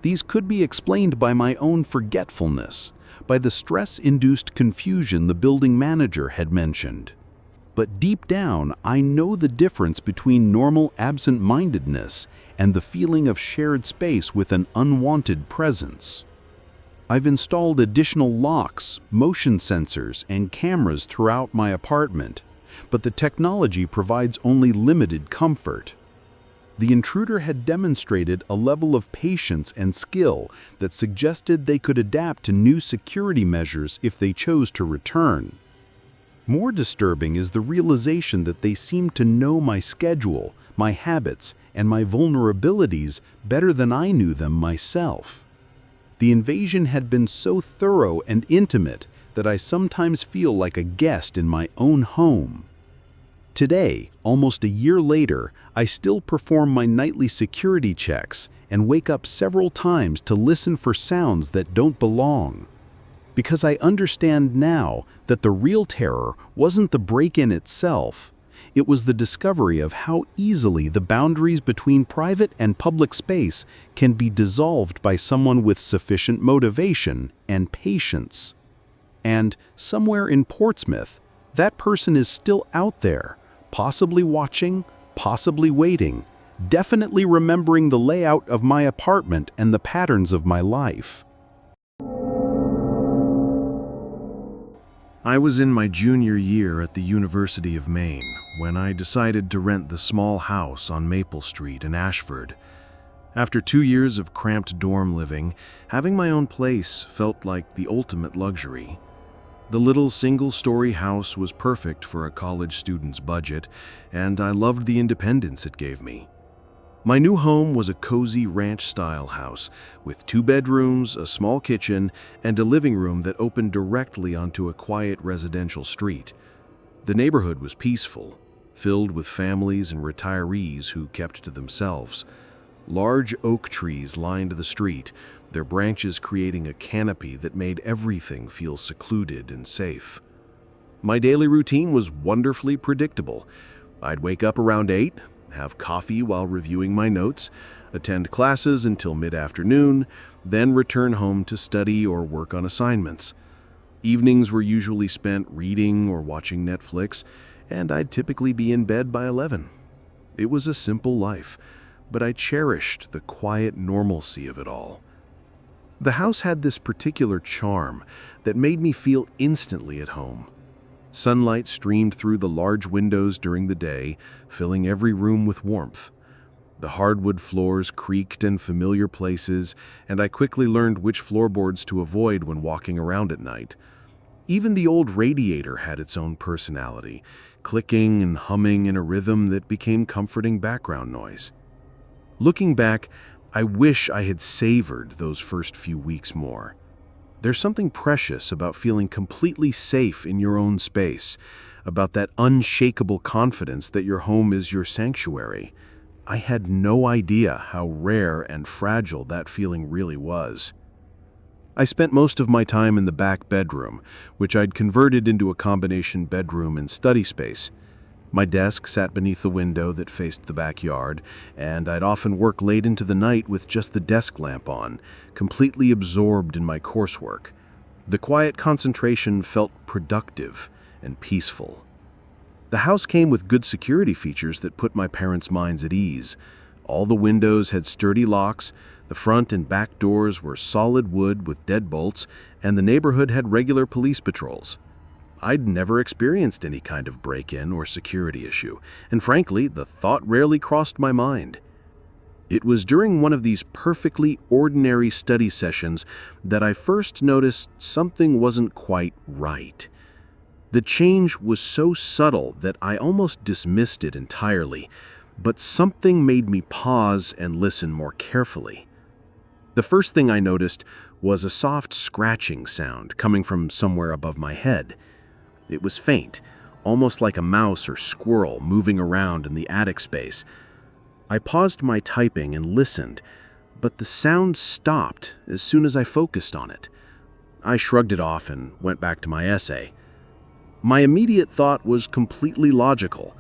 These could be explained by my own forgetfulness, by the stress-induced confusion the building manager had mentioned. But deep down, I know the difference between normal absent-mindedness and the feeling of shared space with an unwanted presence. I've installed additional locks, motion sensors, and cameras throughout my apartment, but the technology provides only limited comfort. The intruder had demonstrated a level of patience and skill that suggested they could adapt to new security measures if they chose to return. More disturbing is the realization that they seem to know my schedule, my habits, and my vulnerabilities better than I knew them myself. The invasion had been so thorough and intimate that I sometimes feel like a guest in my own home. Today, almost a year later, I still perform my nightly security checks and wake up several times to listen for sounds that don't belong. Because I understand now that the real terror wasn't the break-in itself, it was the discovery of how easily the boundaries between private and public space can be dissolved by someone with sufficient motivation and patience. And somewhere in Portsmouth, That person is still out there, possibly watching, possibly waiting, definitely remembering the layout of my apartment and the patterns of my life. I was in my junior year at the University of Maine when I decided to rent the small house on Maple Street in Ashford. After 2 years of cramped dorm living, having my own place felt like the ultimate luxury. The little single-story house was perfect for a college student's budget, and I loved the independence it gave me. My new home was a cozy ranch-style house with 2 bedrooms, a small kitchen, and a living room that opened directly onto a quiet residential street. The neighborhood was peaceful, filled with families and retirees who kept to themselves. Large oak trees lined the street, their branches creating a canopy that made everything feel secluded and safe. My daily routine was wonderfully predictable. I'd wake up around 8, have coffee while reviewing my notes, attend classes until mid-afternoon, then return home to study or work on assignments. Evenings were usually spent reading or watching Netflix, and I'd typically be in bed by 11. It was a simple life, but I cherished the quiet normalcy of it all. The house had this particular charm that made me feel instantly at home. Sunlight streamed through the large windows during the day, filling every room with warmth. The hardwood floors creaked in familiar places, and I quickly learned which floorboards to avoid when walking around at night. Even the old radiator had its own personality, clicking and humming in a rhythm that became comforting background noise. Looking back, I wish I had savored those first few weeks more. There's something precious about feeling completely safe in your own space, about that unshakable confidence that your home is your sanctuary. I had no idea how rare and fragile that feeling really was. I spent most of my time in the back bedroom, which I'd converted into a combination bedroom and study space. My desk sat beneath the window that faced the backyard, and I'd often work late into the night with just the desk lamp on, completely absorbed in my coursework. The quiet concentration felt productive and peaceful. The house came with good security features that put my parents' minds at ease. All the windows had sturdy locks, the front and back doors were solid wood with deadbolts, and the neighborhood had regular police patrols. I'd never experienced any kind of break-in or security issue, and frankly, the thought rarely crossed my mind. It was during one of these perfectly ordinary study sessions that I first noticed something wasn't quite right. The change was so subtle that I almost dismissed it entirely, but something made me pause and listen more carefully. The first thing I noticed was a soft scratching sound coming from somewhere above my head. It was faint, almost like a mouse or squirrel moving around in the attic space. I paused my typing and listened, but the sound stopped as soon as I focused on it. I shrugged it off and went back to my essay. My immediate thought was completely logical.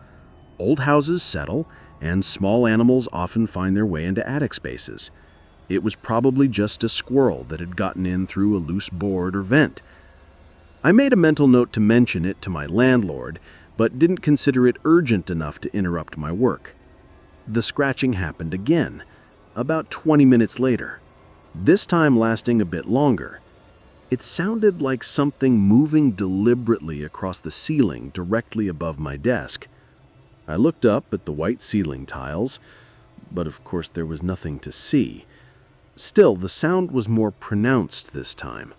Old houses settle, and small animals often find their way into attic spaces. It was probably just a squirrel that had gotten in through a loose board or vent. I made a mental note to mention it to my landlord, but didn't consider it urgent enough to interrupt my work. The scratching happened again, about 20 minutes later, this time lasting a bit longer. It sounded like something moving deliberately across the ceiling directly above my desk. I looked up at the white ceiling tiles, but of course there was nothing to see. Still, the sound was more pronounced this time.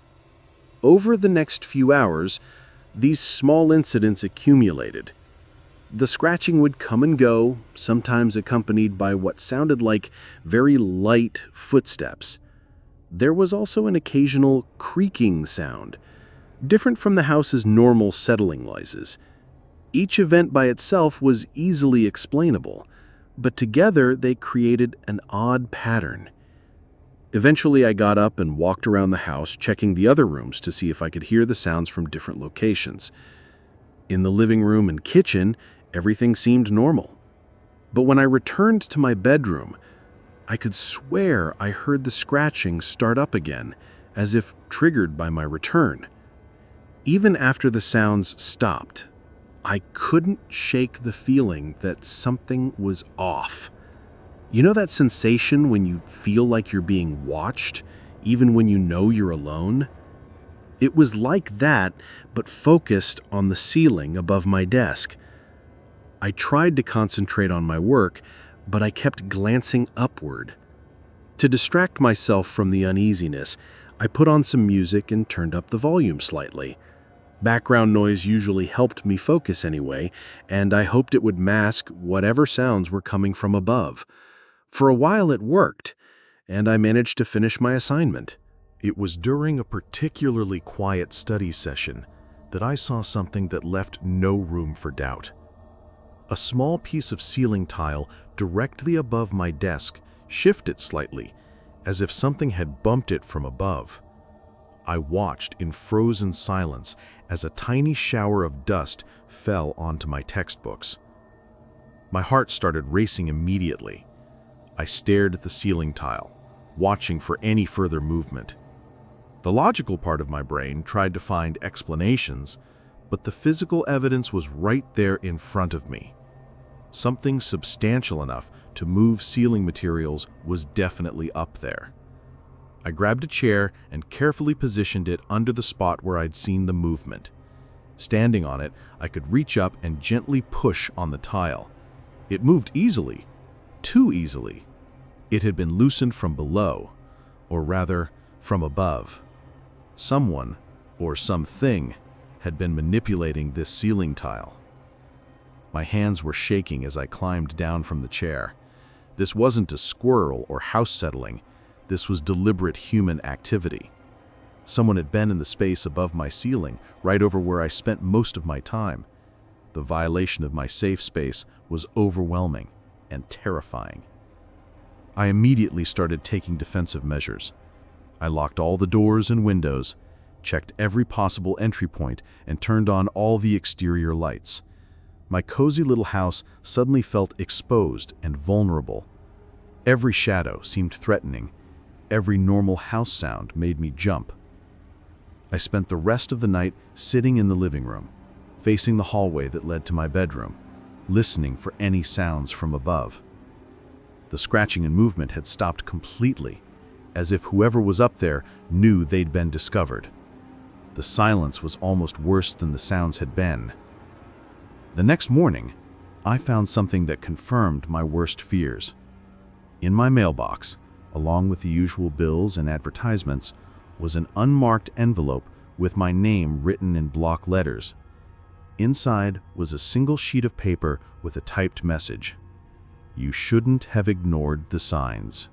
Over the next few hours, these small incidents accumulated. The scratching would come and go, sometimes accompanied by what sounded like very light footsteps. There was also an occasional creaking sound, different from the house's normal settling noises. Each event by itself was easily explainable, but together they created an odd pattern. Eventually, I got up and walked around the house, checking the other rooms to see if I could hear the sounds from different locations. In the living room and kitchen, everything seemed normal. But when I returned to my bedroom, I could swear I heard the scratching start up again, as if triggered by my return. Even after the sounds stopped, I couldn't shake the feeling that something was off. You know that sensation when you feel like you're being watched, even when you know you're alone? It was like that, but focused on the ceiling above my desk. I tried to concentrate on my work, but I kept glancing upward. To distract myself from the uneasiness, I put on some music and turned up the volume slightly. Background noise usually helped me focus anyway, and I hoped it would mask whatever sounds were coming from above. For a while it worked, and I managed to finish my assignment. It was during a particularly quiet study session that I saw something that left no room for doubt. A small piece of ceiling tile directly above my desk shifted slightly, as if something had bumped it from above. I watched in frozen silence as a tiny shower of dust fell onto my textbooks. My heart started racing immediately. I stared at the ceiling tile, watching for any further movement. The logical part of my brain tried to find explanations, but the physical evidence was right there in front of me. Something substantial enough to move ceiling materials was definitely up there. I grabbed a chair and carefully positioned it under the spot where I'd seen the movement. Standing on it, I could reach up and gently push on the tile. It moved easily, too easily. It had been loosened from below, or rather, from above. Someone, or something, had been manipulating this ceiling tile. My hands were shaking as I climbed down from the chair. This wasn't a squirrel or house settling. This was deliberate human activity. Someone had been in the space above my ceiling, right over where I spent most of my time. The violation of my safe space was overwhelming and terrifying. I immediately started taking defensive measures. I locked all the doors and windows, checked every possible entry point, and turned on all the exterior lights. My cozy little house suddenly felt exposed and vulnerable. Every shadow seemed threatening. Every normal house sound made me jump. I spent the rest of the night sitting in the living room, facing the hallway that led to my bedroom, listening for any sounds from above. The scratching and movement had stopped completely, as if whoever was up there knew they'd been discovered. The silence was almost worse than the sounds had been. The next morning, I found something that confirmed my worst fears. In my mailbox, along with the usual bills and advertisements, was an unmarked envelope with my name written in block letters. Inside was a single sheet of paper with a typed message. "You shouldn't have ignored the signs."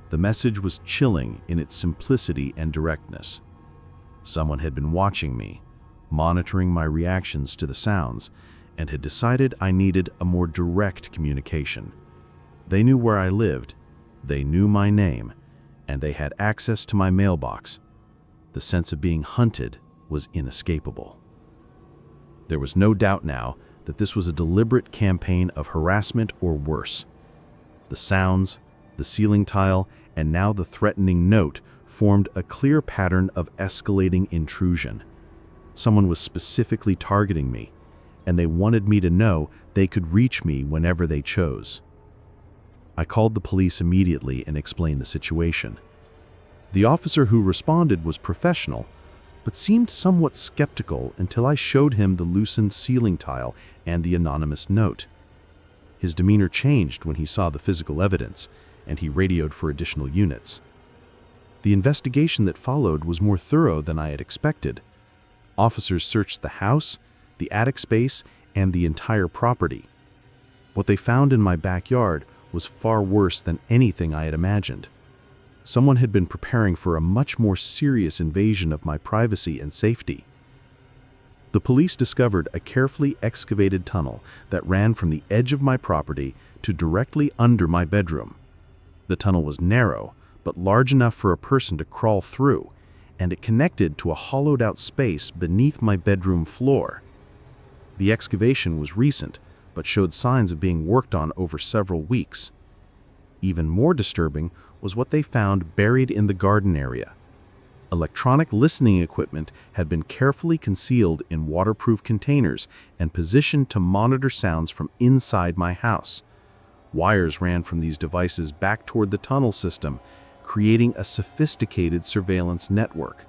The message was chilling in its simplicity and directness. Someone had been watching me, monitoring my reactions to the sounds, and had decided I needed a more direct communication. They knew where I lived, they knew my name, and they had access to my mailbox. The sense of being hunted was inescapable. There was no doubt now that this was a deliberate campaign of harassment or worse. The sounds, the ceiling tile, and now the threatening note formed a clear pattern of escalating intrusion. Someone was specifically targeting me, and they wanted me to know they could reach me whenever they chose. I called the police immediately and explained the situation. The officer who responded was professional, but seemed somewhat skeptical until I showed him the loosened ceiling tile and the anonymous note. His demeanor changed when he saw the physical evidence, and he radioed for additional units. The investigation that followed was more thorough than I had expected. Officers searched the house, the attic space, and the entire property. What they found in my backyard was far worse than anything I had imagined. Someone had been preparing for a much more serious invasion of my privacy and safety. The police discovered a carefully excavated tunnel that ran from the edge of my property to directly under my bedroom. The tunnel was narrow, but large enough for a person to crawl through, and it connected to a hollowed-out space beneath my bedroom floor. The excavation was recent, but showed signs of being worked on over several weeks. Even more disturbing was what they found buried in the garden area. Electronic listening equipment had been carefully concealed in waterproof containers and positioned to monitor sounds from inside my house. Wires ran from these devices back toward the tunnel system, creating a sophisticated surveillance network.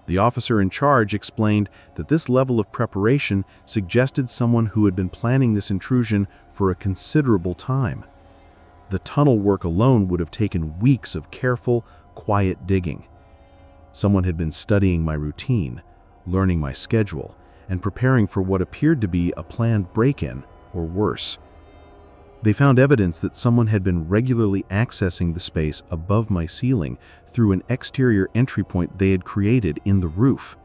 The officer in charge explained that this level of preparation suggested someone who had been planning this intrusion for a considerable time. The tunnel work alone would have taken weeks of careful, quiet digging. Someone had been studying my routine, learning my schedule, and preparing for what appeared to be a planned break-in, or worse. They found evidence that someone had been regularly accessing the space above my ceiling through an exterior entry point they had created in the roof.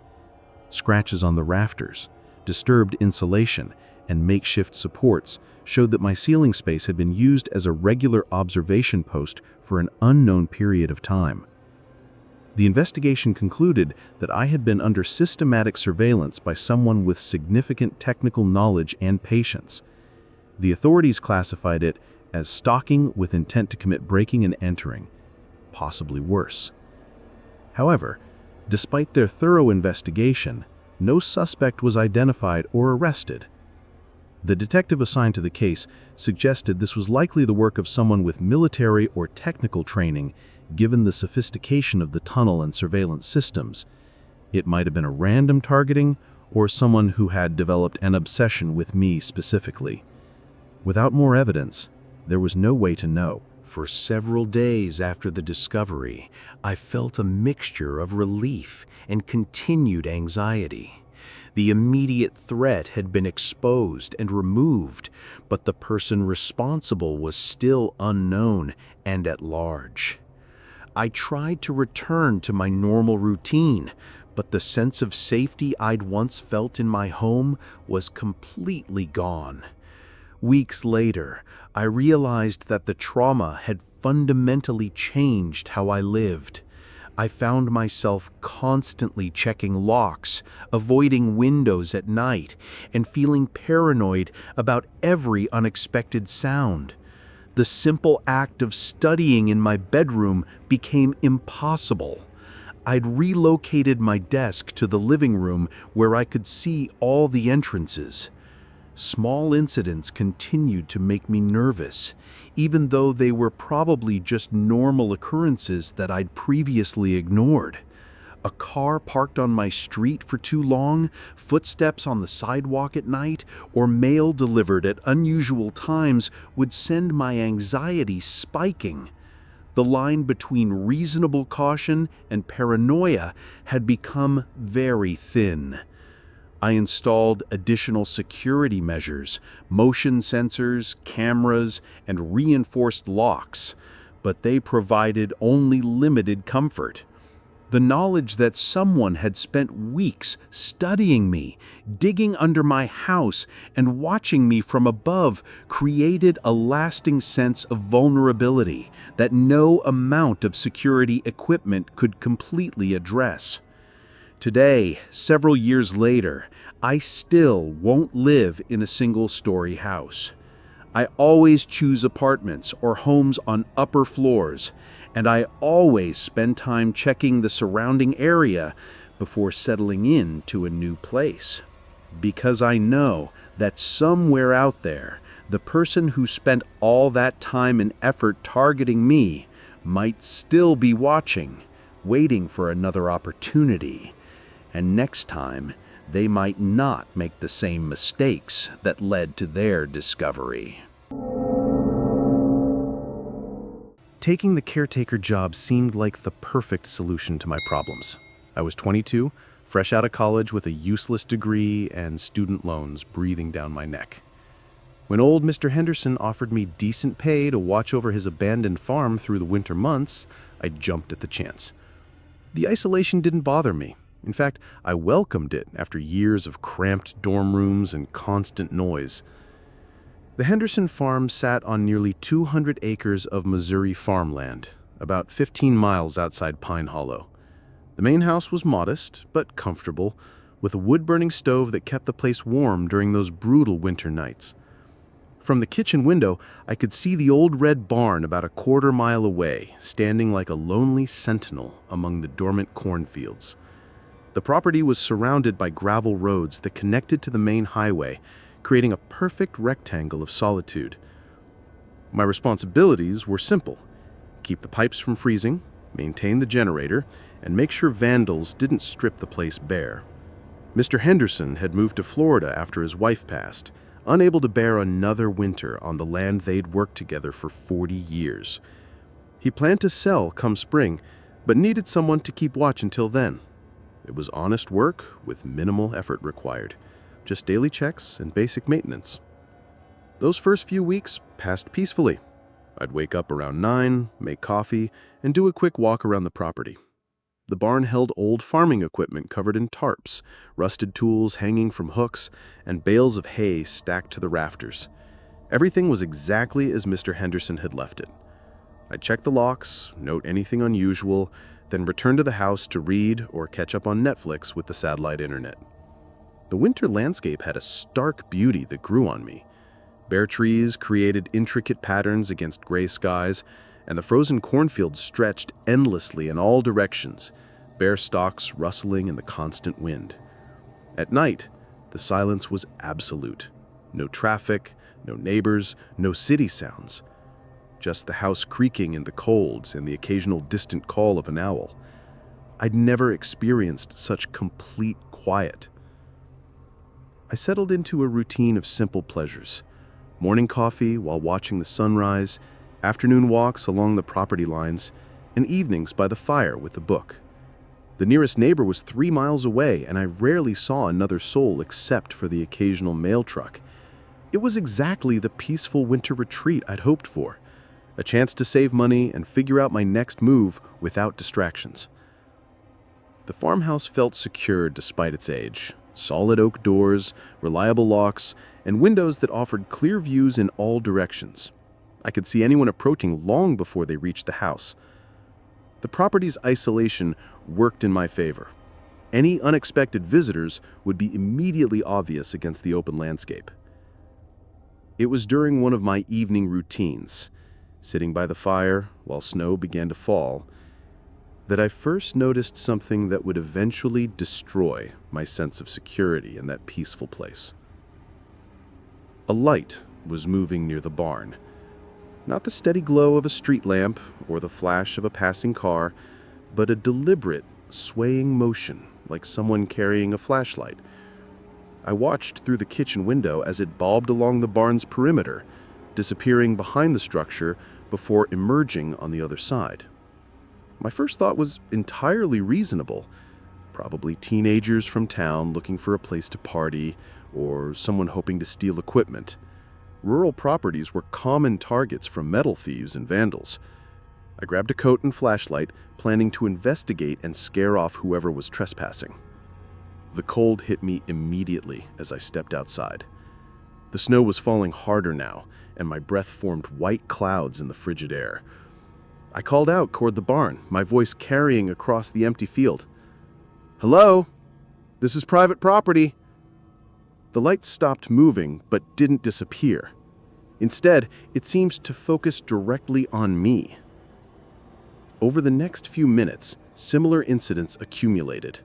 Scratches on the rafters, disturbed insulation, and makeshift supports showed that my ceiling space had been used as a regular observation post for an unknown period of time. The investigation concluded that I had been under systematic surveillance by someone with significant technical knowledge and patience. The authorities classified it as stalking with intent to commit breaking and entering, possibly worse. However, despite their thorough investigation, no suspect was identified or arrested. The detective assigned to the case suggested this was likely the work of someone with military or technical training, given the sophistication of the tunnel and surveillance systems. It might have been a random targeting or someone who had developed an obsession with me specifically. Without more evidence, there was no way to know. For several days after the discovery, I felt a mixture of relief and continued anxiety. The immediate threat had been exposed and removed, but the person responsible was still unknown and at large. I tried to return to my normal routine, but the sense of safety I'd once felt in my home was completely gone. Weeks later, I realized that the trauma had fundamentally changed how I lived. I found myself constantly checking locks, avoiding windows at night, and feeling paranoid about every unexpected sound. The simple act of studying in my bedroom became impossible. I'd relocated my desk to the living room where I could see all the entrances. Small incidents continued to make me nervous, even though they were probably just normal occurrences that I'd previously ignored. A car parked on my street for too long, footsteps on the sidewalk at night, or mail delivered at unusual times would send my anxiety spiking. The line between reasonable caution and paranoia had become very thin. I installed additional security measures, motion sensors, cameras, and reinforced locks, but they provided only limited comfort. The knowledge that someone had spent weeks studying me, digging under my house, and watching me from above created a lasting sense of vulnerability that no amount of security equipment could completely address. Today, several years later, I still won't live in a single-story house. I always choose apartments or homes on upper floors, and I always spend time checking the surrounding area before settling in to a new place. Because I know that somewhere out there, the person who spent all that time and effort targeting me might still be watching, waiting for another opportunity. And next time, they might not make the same mistakes that led to their discovery. Taking the caretaker job seemed like the perfect solution to my problems. I was 22, fresh out of college with a useless degree and student loans breathing down my neck. When old Mr. Henderson offered me decent pay to watch over his abandoned farm through the winter months, I jumped at the chance. The isolation didn't bother me. In fact, I welcomed it after years of cramped dorm rooms and constant noise. The Henderson farm sat on nearly 200 acres of Missouri farmland, about 15 miles outside Pine Hollow. The main house was modest, but comfortable, with a wood-burning stove that kept the place warm during those brutal winter nights. From the kitchen window, I could see the old red barn about a quarter-mile away, standing like a lonely sentinel among the dormant cornfields. The property was surrounded by gravel roads that connected to the main highway, creating a perfect rectangle of solitude. My responsibilities were simple: keep the pipes from freezing, maintain the generator, and make sure vandals didn't strip the place bare. Mr. Henderson had moved to Florida after his wife passed, unable to bear another winter on the land they'd worked together for 40 years. He planned to sell come spring, but needed someone to keep watch until then. It was honest work with minimal effort required, just daily checks and basic maintenance. Those first few weeks passed peacefully. I'd wake up around 9, make coffee, and do a quick walk around the property. The barn held old farming equipment covered in tarps, rusted tools hanging from hooks, and bales of hay stacked to the rafters. Everything was exactly as Mr. Henderson had left it. I'd check the locks, note anything unusual, then return to the house to read or catch up on Netflix with the satellite internet. The winter landscape had a stark beauty that grew on me. Bare trees created intricate patterns against gray skies, and the frozen cornfields stretched endlessly in all directions, bare stalks rustling in the constant wind. At night, the silence was absolute. No traffic, no neighbors, no city sounds. Just the house creaking in the colds and the occasional distant call of an owl. I'd never experienced such complete quiet. I settled into a routine of simple pleasures: morning coffee while watching the sunrise, afternoon walks along the property lines, and evenings by the fire with a book. The nearest neighbor was 3 miles away, and I rarely saw another soul except for the occasional mail truck. It was exactly the peaceful winter retreat I'd hoped for, a chance to save money and figure out my next move without distractions. The farmhouse felt secure despite its age. Solid oak doors, reliable locks, and windows that offered clear views in all directions. I could see anyone approaching long before they reached the house. The property's isolation worked in my favor. Any unexpected visitors would be immediately obvious against the open landscape. It was during one of my evening routines, sitting by the fire while snow began to fall, that I first noticed something that would eventually destroy my sense of security in that peaceful place. A light was moving near the barn. Not the steady glow of a street lamp or the flash of a passing car, but a deliberate, swaying motion like someone carrying a flashlight. I watched through the kitchen window as it bobbed along the barn's perimeter, disappearing behind the structure before emerging on the other side. My first thought was entirely reasonable. Probably teenagers from town looking for a place to party, or someone hoping to steal equipment. Rural properties were common targets for metal thieves and vandals. I grabbed a coat and flashlight, planning to investigate and scare off whoever was trespassing. The cold hit me immediately as I stepped outside. The snow was falling harder now, and my breath formed white clouds in the frigid air. I called out toward the barn, my voice carrying across the empty field. "Hello? This is private property." The light stopped moving, but didn't disappear. Instead, it seemed to focus directly on me. Over the next few minutes, similar incidents accumulated.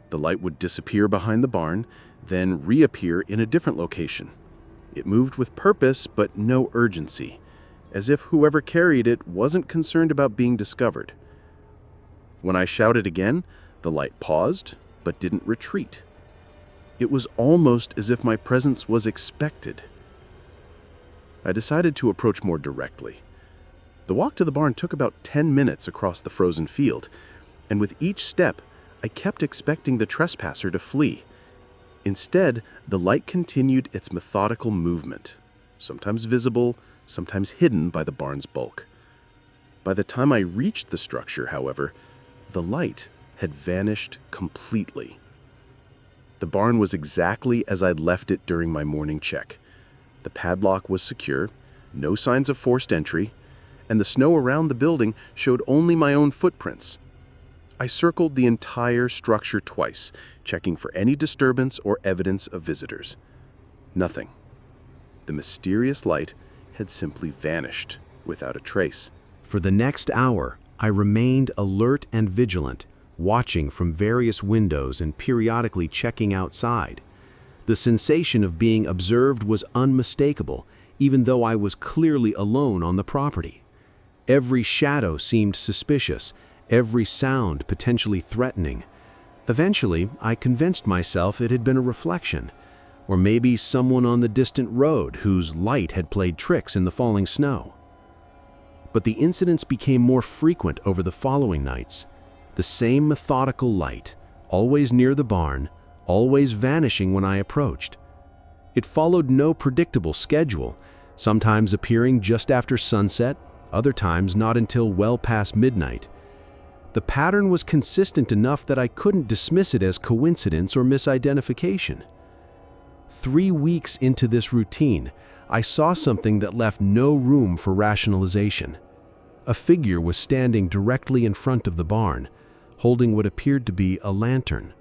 The light would disappear behind the barn, then reappear in a different location. It moved with purpose, but no urgency, as if whoever carried it wasn't concerned about being discovered. When I shouted again, the light paused, but didn't retreat. It was almost as if my presence was expected. I decided to approach more directly. The walk to the barn took about 10 minutes across the frozen field, and with each step, I kept expecting the trespasser to flee. Instead, the light continued its methodical movement, sometimes visible, sometimes hidden by the barn's bulk. By the time I reached the structure, however, the light had vanished completely. The barn was exactly as I'd left it during my morning check. The padlock was secure, no signs of forced entry, and the snow around the building showed only my own footprints. I circled the entire structure twice, checking for any disturbance or evidence of visitors. Nothing. The mysterious light had simply vanished without a trace. For the next hour, I remained alert and vigilant, watching from various windows and periodically checking outside. The sensation of being observed was unmistakable, even though I was clearly alone on the property. Every shadow seemed suspicious, every sound potentially threatening. Eventually, I convinced myself it had been a reflection, or maybe someone on the distant road whose light had played tricks in the falling snow. But the incidents became more frequent over the following nights. The same methodical light, always near the barn, always vanishing when I approached. It followed no predictable schedule, sometimes appearing just after sunset, other times not until well past midnight. The pattern was consistent enough that I couldn't dismiss it as coincidence or misidentification. 3 weeks into this routine, I saw something that left no room for rationalization. A figure was standing directly in front of the barn, holding what appeared to be a lantern.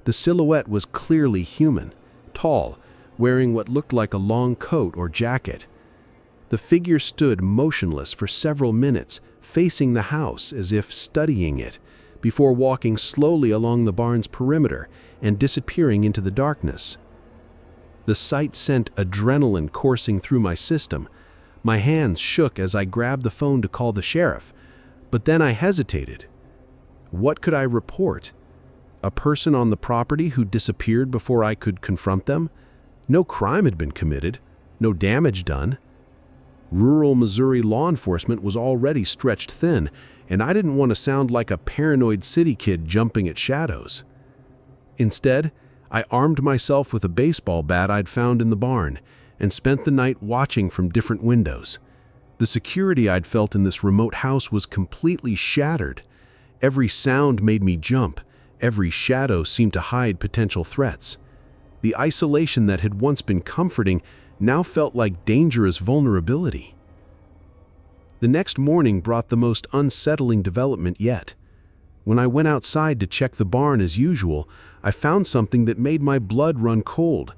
The silhouette was clearly human, tall, wearing what looked like a long coat or jacket. The figure stood motionless for several minutes, facing the house as if studying it, before walking slowly along the barn's perimeter and disappearing into the darkness. The sight sent adrenaline coursing through my system. My hands shook as I grabbed the phone to call the sheriff, but then I hesitated. What could I report? A person on the property who disappeared before I could confront them? No crime had been committed, no damage done. Rural Missouri law enforcement was already stretched thin, and I didn't want to sound like a paranoid city kid jumping at shadows. Instead, I armed myself with a baseball bat I'd found in the barn and spent the night watching from different windows. The security I'd felt in this remote house was completely shattered. Every sound made me jump. Every shadow seemed to hide potential threats. The isolation that had once been comforting now felt like dangerous vulnerability. The next morning brought the most unsettling development yet. When I went outside to check the barn as usual, I found something that made my blood run cold.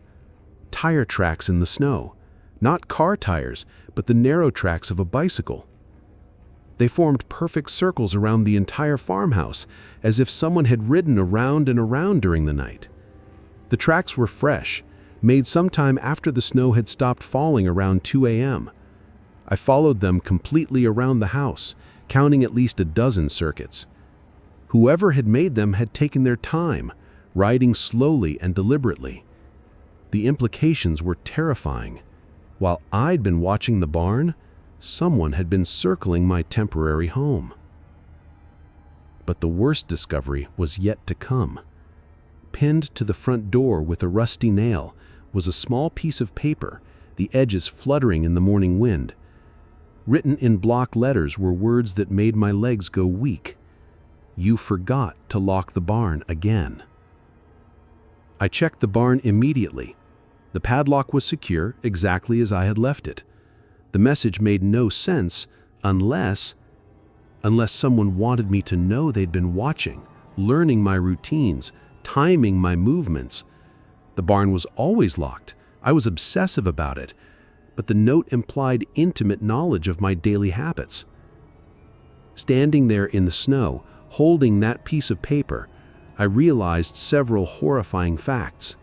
Tire tracks in the snow. Not car tires, but the narrow tracks of a bicycle. They formed perfect circles around the entire farmhouse, as if someone had ridden around and around during the night. The tracks were fresh, made sometime after the snow had stopped falling around 2 a.m. I followed them completely around the house, counting at least a dozen circuits. Whoever had made them had taken their time, riding slowly and deliberately. The implications were terrifying. While I'd been watching the barn, someone had been circling my temporary home. But the worst discovery was yet to come. Pinned to the front door with a rusty nail was a small piece of paper, the edges fluttering in the morning wind. Written in block letters were words that made my legs go weak. "You forgot to lock the barn again." I checked the barn immediately. The padlock was secure, exactly as I had left it. The message made no sense unless someone wanted me to know they'd been watching, learning my routines, timing my movements. The barn was always locked. I was obsessive about it, but the note implied intimate knowledge of my daily habits. Standing there in the snow, holding that piece of paper, I realized several horrifying facts.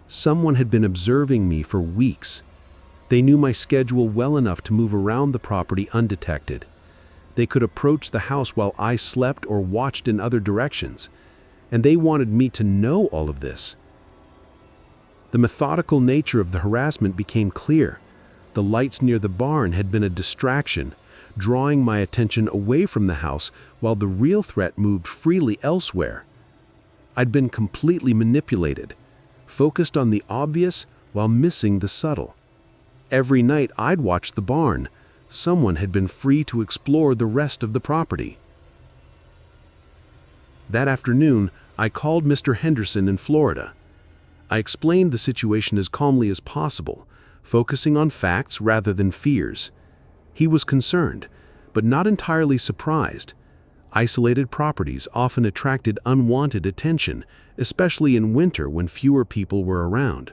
Someone had been observing me for weeks. They knew my schedule well enough to move around the property undetected. They could approach the house while I slept or watched in other directions, and they wanted me to know all of this. The methodical nature of the harassment became clear. The lights near the barn had been a distraction, drawing my attention away from the house while the real threat moved freely elsewhere. I'd been completely manipulated, focused on the obvious while missing the subtle. Every night I'd watched the barn, someone had been free to explore the rest of the property. That afternoon, I called Mr. Henderson in Florida. I explained the situation as calmly as possible, focusing on facts rather than fears. He was concerned, but not entirely surprised. Isolated properties often attracted unwanted attention, especially in winter when fewer people were around.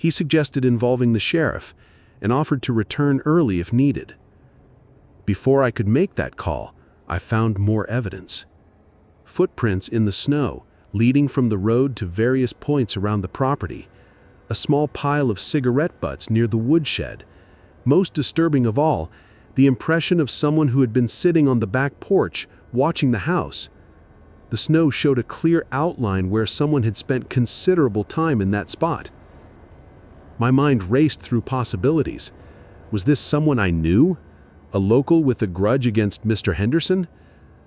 He suggested involving the sheriff and offered to return early if needed. Before I could make that call, I found more evidence. Footprints in the snow, leading from the road to various points around the property. A small pile of cigarette butts near the woodshed. Most disturbing of all, the impression of someone who had been sitting on the back porch, watching the house. The snow showed a clear outline where someone had spent considerable time in that spot. My mind raced through possibilities. Was this someone I knew? A local with a grudge against Mr. Henderson?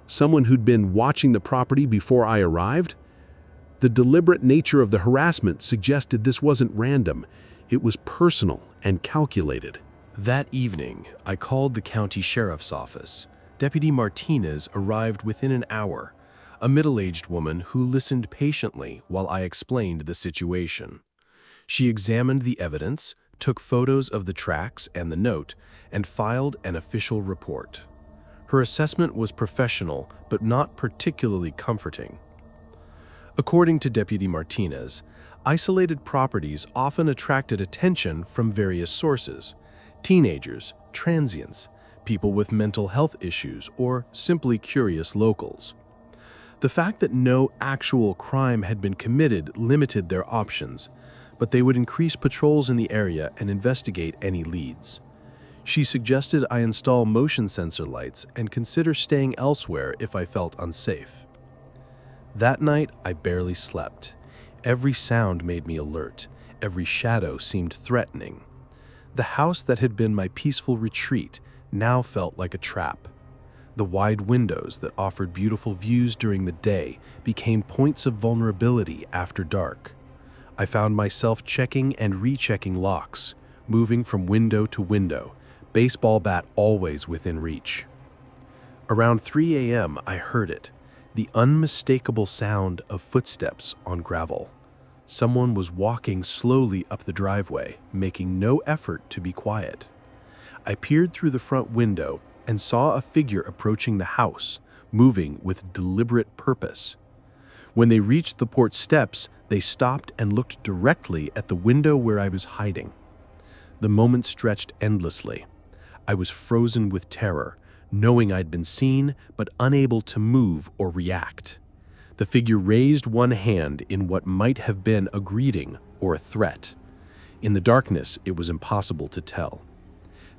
Someone who'd been watching the property before I arrived? The deliberate nature of the harassment suggested this wasn't random. It was personal and calculated. That evening, I called the county sheriff's office. Deputy Martinez arrived within an hour, a middle-aged woman who listened patiently while I explained the situation. She examined the evidence, took photos of the tracks and the note, and filed an official report. Her assessment was professional, but not particularly comforting. According to Deputy Martinez, isolated properties often attracted attention from various sources: teenagers, transients, people with mental health issues, or simply curious locals. The fact that no actual crime had been committed limited their options, but they would increase patrols in the area and investigate any leads. She suggested I install motion sensor lights and consider staying elsewhere if I felt unsafe. That night, I barely slept. Every sound made me alert. Every shadow seemed threatening. The house that had been my peaceful retreat now felt like a trap. The wide windows that offered beautiful views during the day became points of vulnerability after dark. I found myself checking and rechecking locks, moving from window to window, baseball bat always within reach. Around 3 a.m., I heard it, the unmistakable sound of footsteps on gravel. Someone was walking slowly up the driveway, making no effort to be quiet. I peered through the front window and saw a figure approaching the house, moving with deliberate purpose. When they reached the porch steps, they stopped and looked directly at the window where I was hiding. The moment stretched endlessly. I was frozen with terror, knowing I'd been seen but unable to move or react. The figure raised one hand in what might have been a greeting or a threat. In the darkness, it was impossible to tell.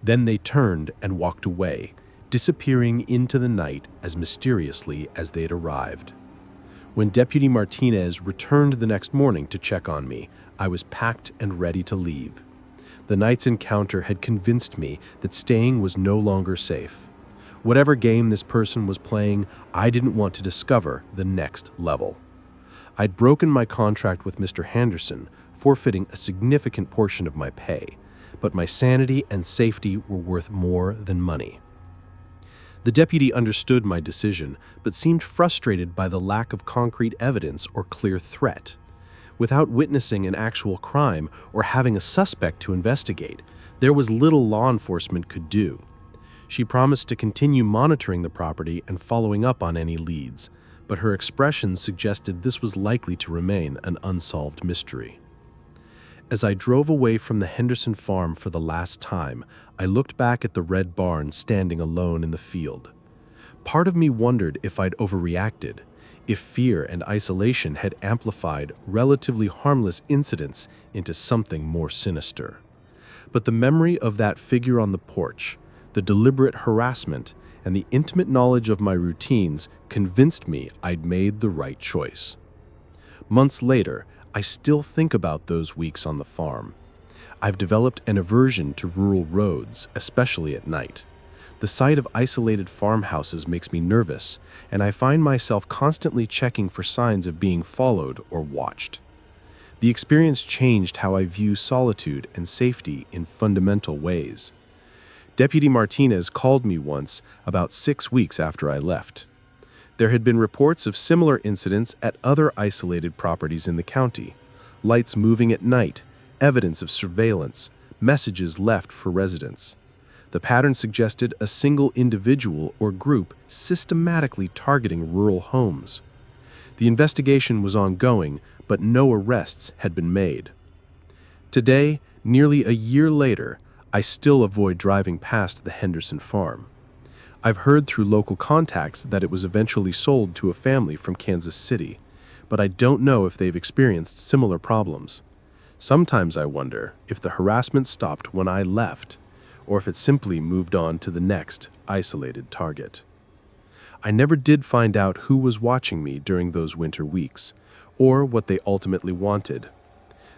Then they turned and walked away, disappearing into the night as mysteriously as they had arrived. When Deputy Martinez returned the next morning to check on me, I was packed and ready to leave. The night's encounter had convinced me that staying was no longer safe. Whatever game this person was playing, I didn't want to discover the next level. I'd broken my contract with Mr. Henderson, forfeiting a significant portion of my pay, but my sanity and safety were worth more than money. The deputy understood my decision, but seemed frustrated by the lack of concrete evidence or clear threat. Without witnessing an actual crime or having a suspect to investigate, there was little law enforcement could do. She promised to continue monitoring the property and following up on any leads, but her expressions suggested this was likely to remain an unsolved mystery. As I drove away from the Henderson farm for the last time, I looked back at the red barn standing alone in the field. Part of me wondered if I'd overreacted, if fear and isolation had amplified relatively harmless incidents into something more sinister. But the memory of that figure on the porch, the deliberate harassment, and the intimate knowledge of my routines convinced me I'd made the right choice. Months later, I still think about those weeks on the farm. I've developed an aversion to rural roads, especially at night. The sight of isolated farmhouses makes me nervous, and I find myself constantly checking for signs of being followed or watched. The experience changed how I view solitude and safety in fundamental ways. Deputy Martinez called me once about 6 weeks after I left. There had been reports of similar incidents at other isolated properties in the county. Lights moving at night, evidence of surveillance, messages left for residents. The pattern suggested a single individual or group systematically targeting rural homes. The investigation was ongoing, but no arrests had been made. Today, nearly a year later, I still avoid driving past the Henderson farm. I've heard through local contacts that it was eventually sold to a family from Kansas City, but I don't know if they've experienced similar problems. Sometimes I wonder if the harassment stopped when I left, or if it simply moved on to the next isolated target. I never did find out who was watching me during those winter weeks, or what they ultimately wanted.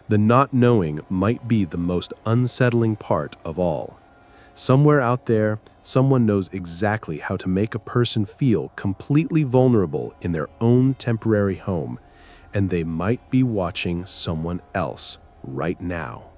The not knowing might be the most unsettling part of all. Somewhere out there, someone knows exactly how to make a person feel completely vulnerable in their own temporary home, and they might be watching someone else right now.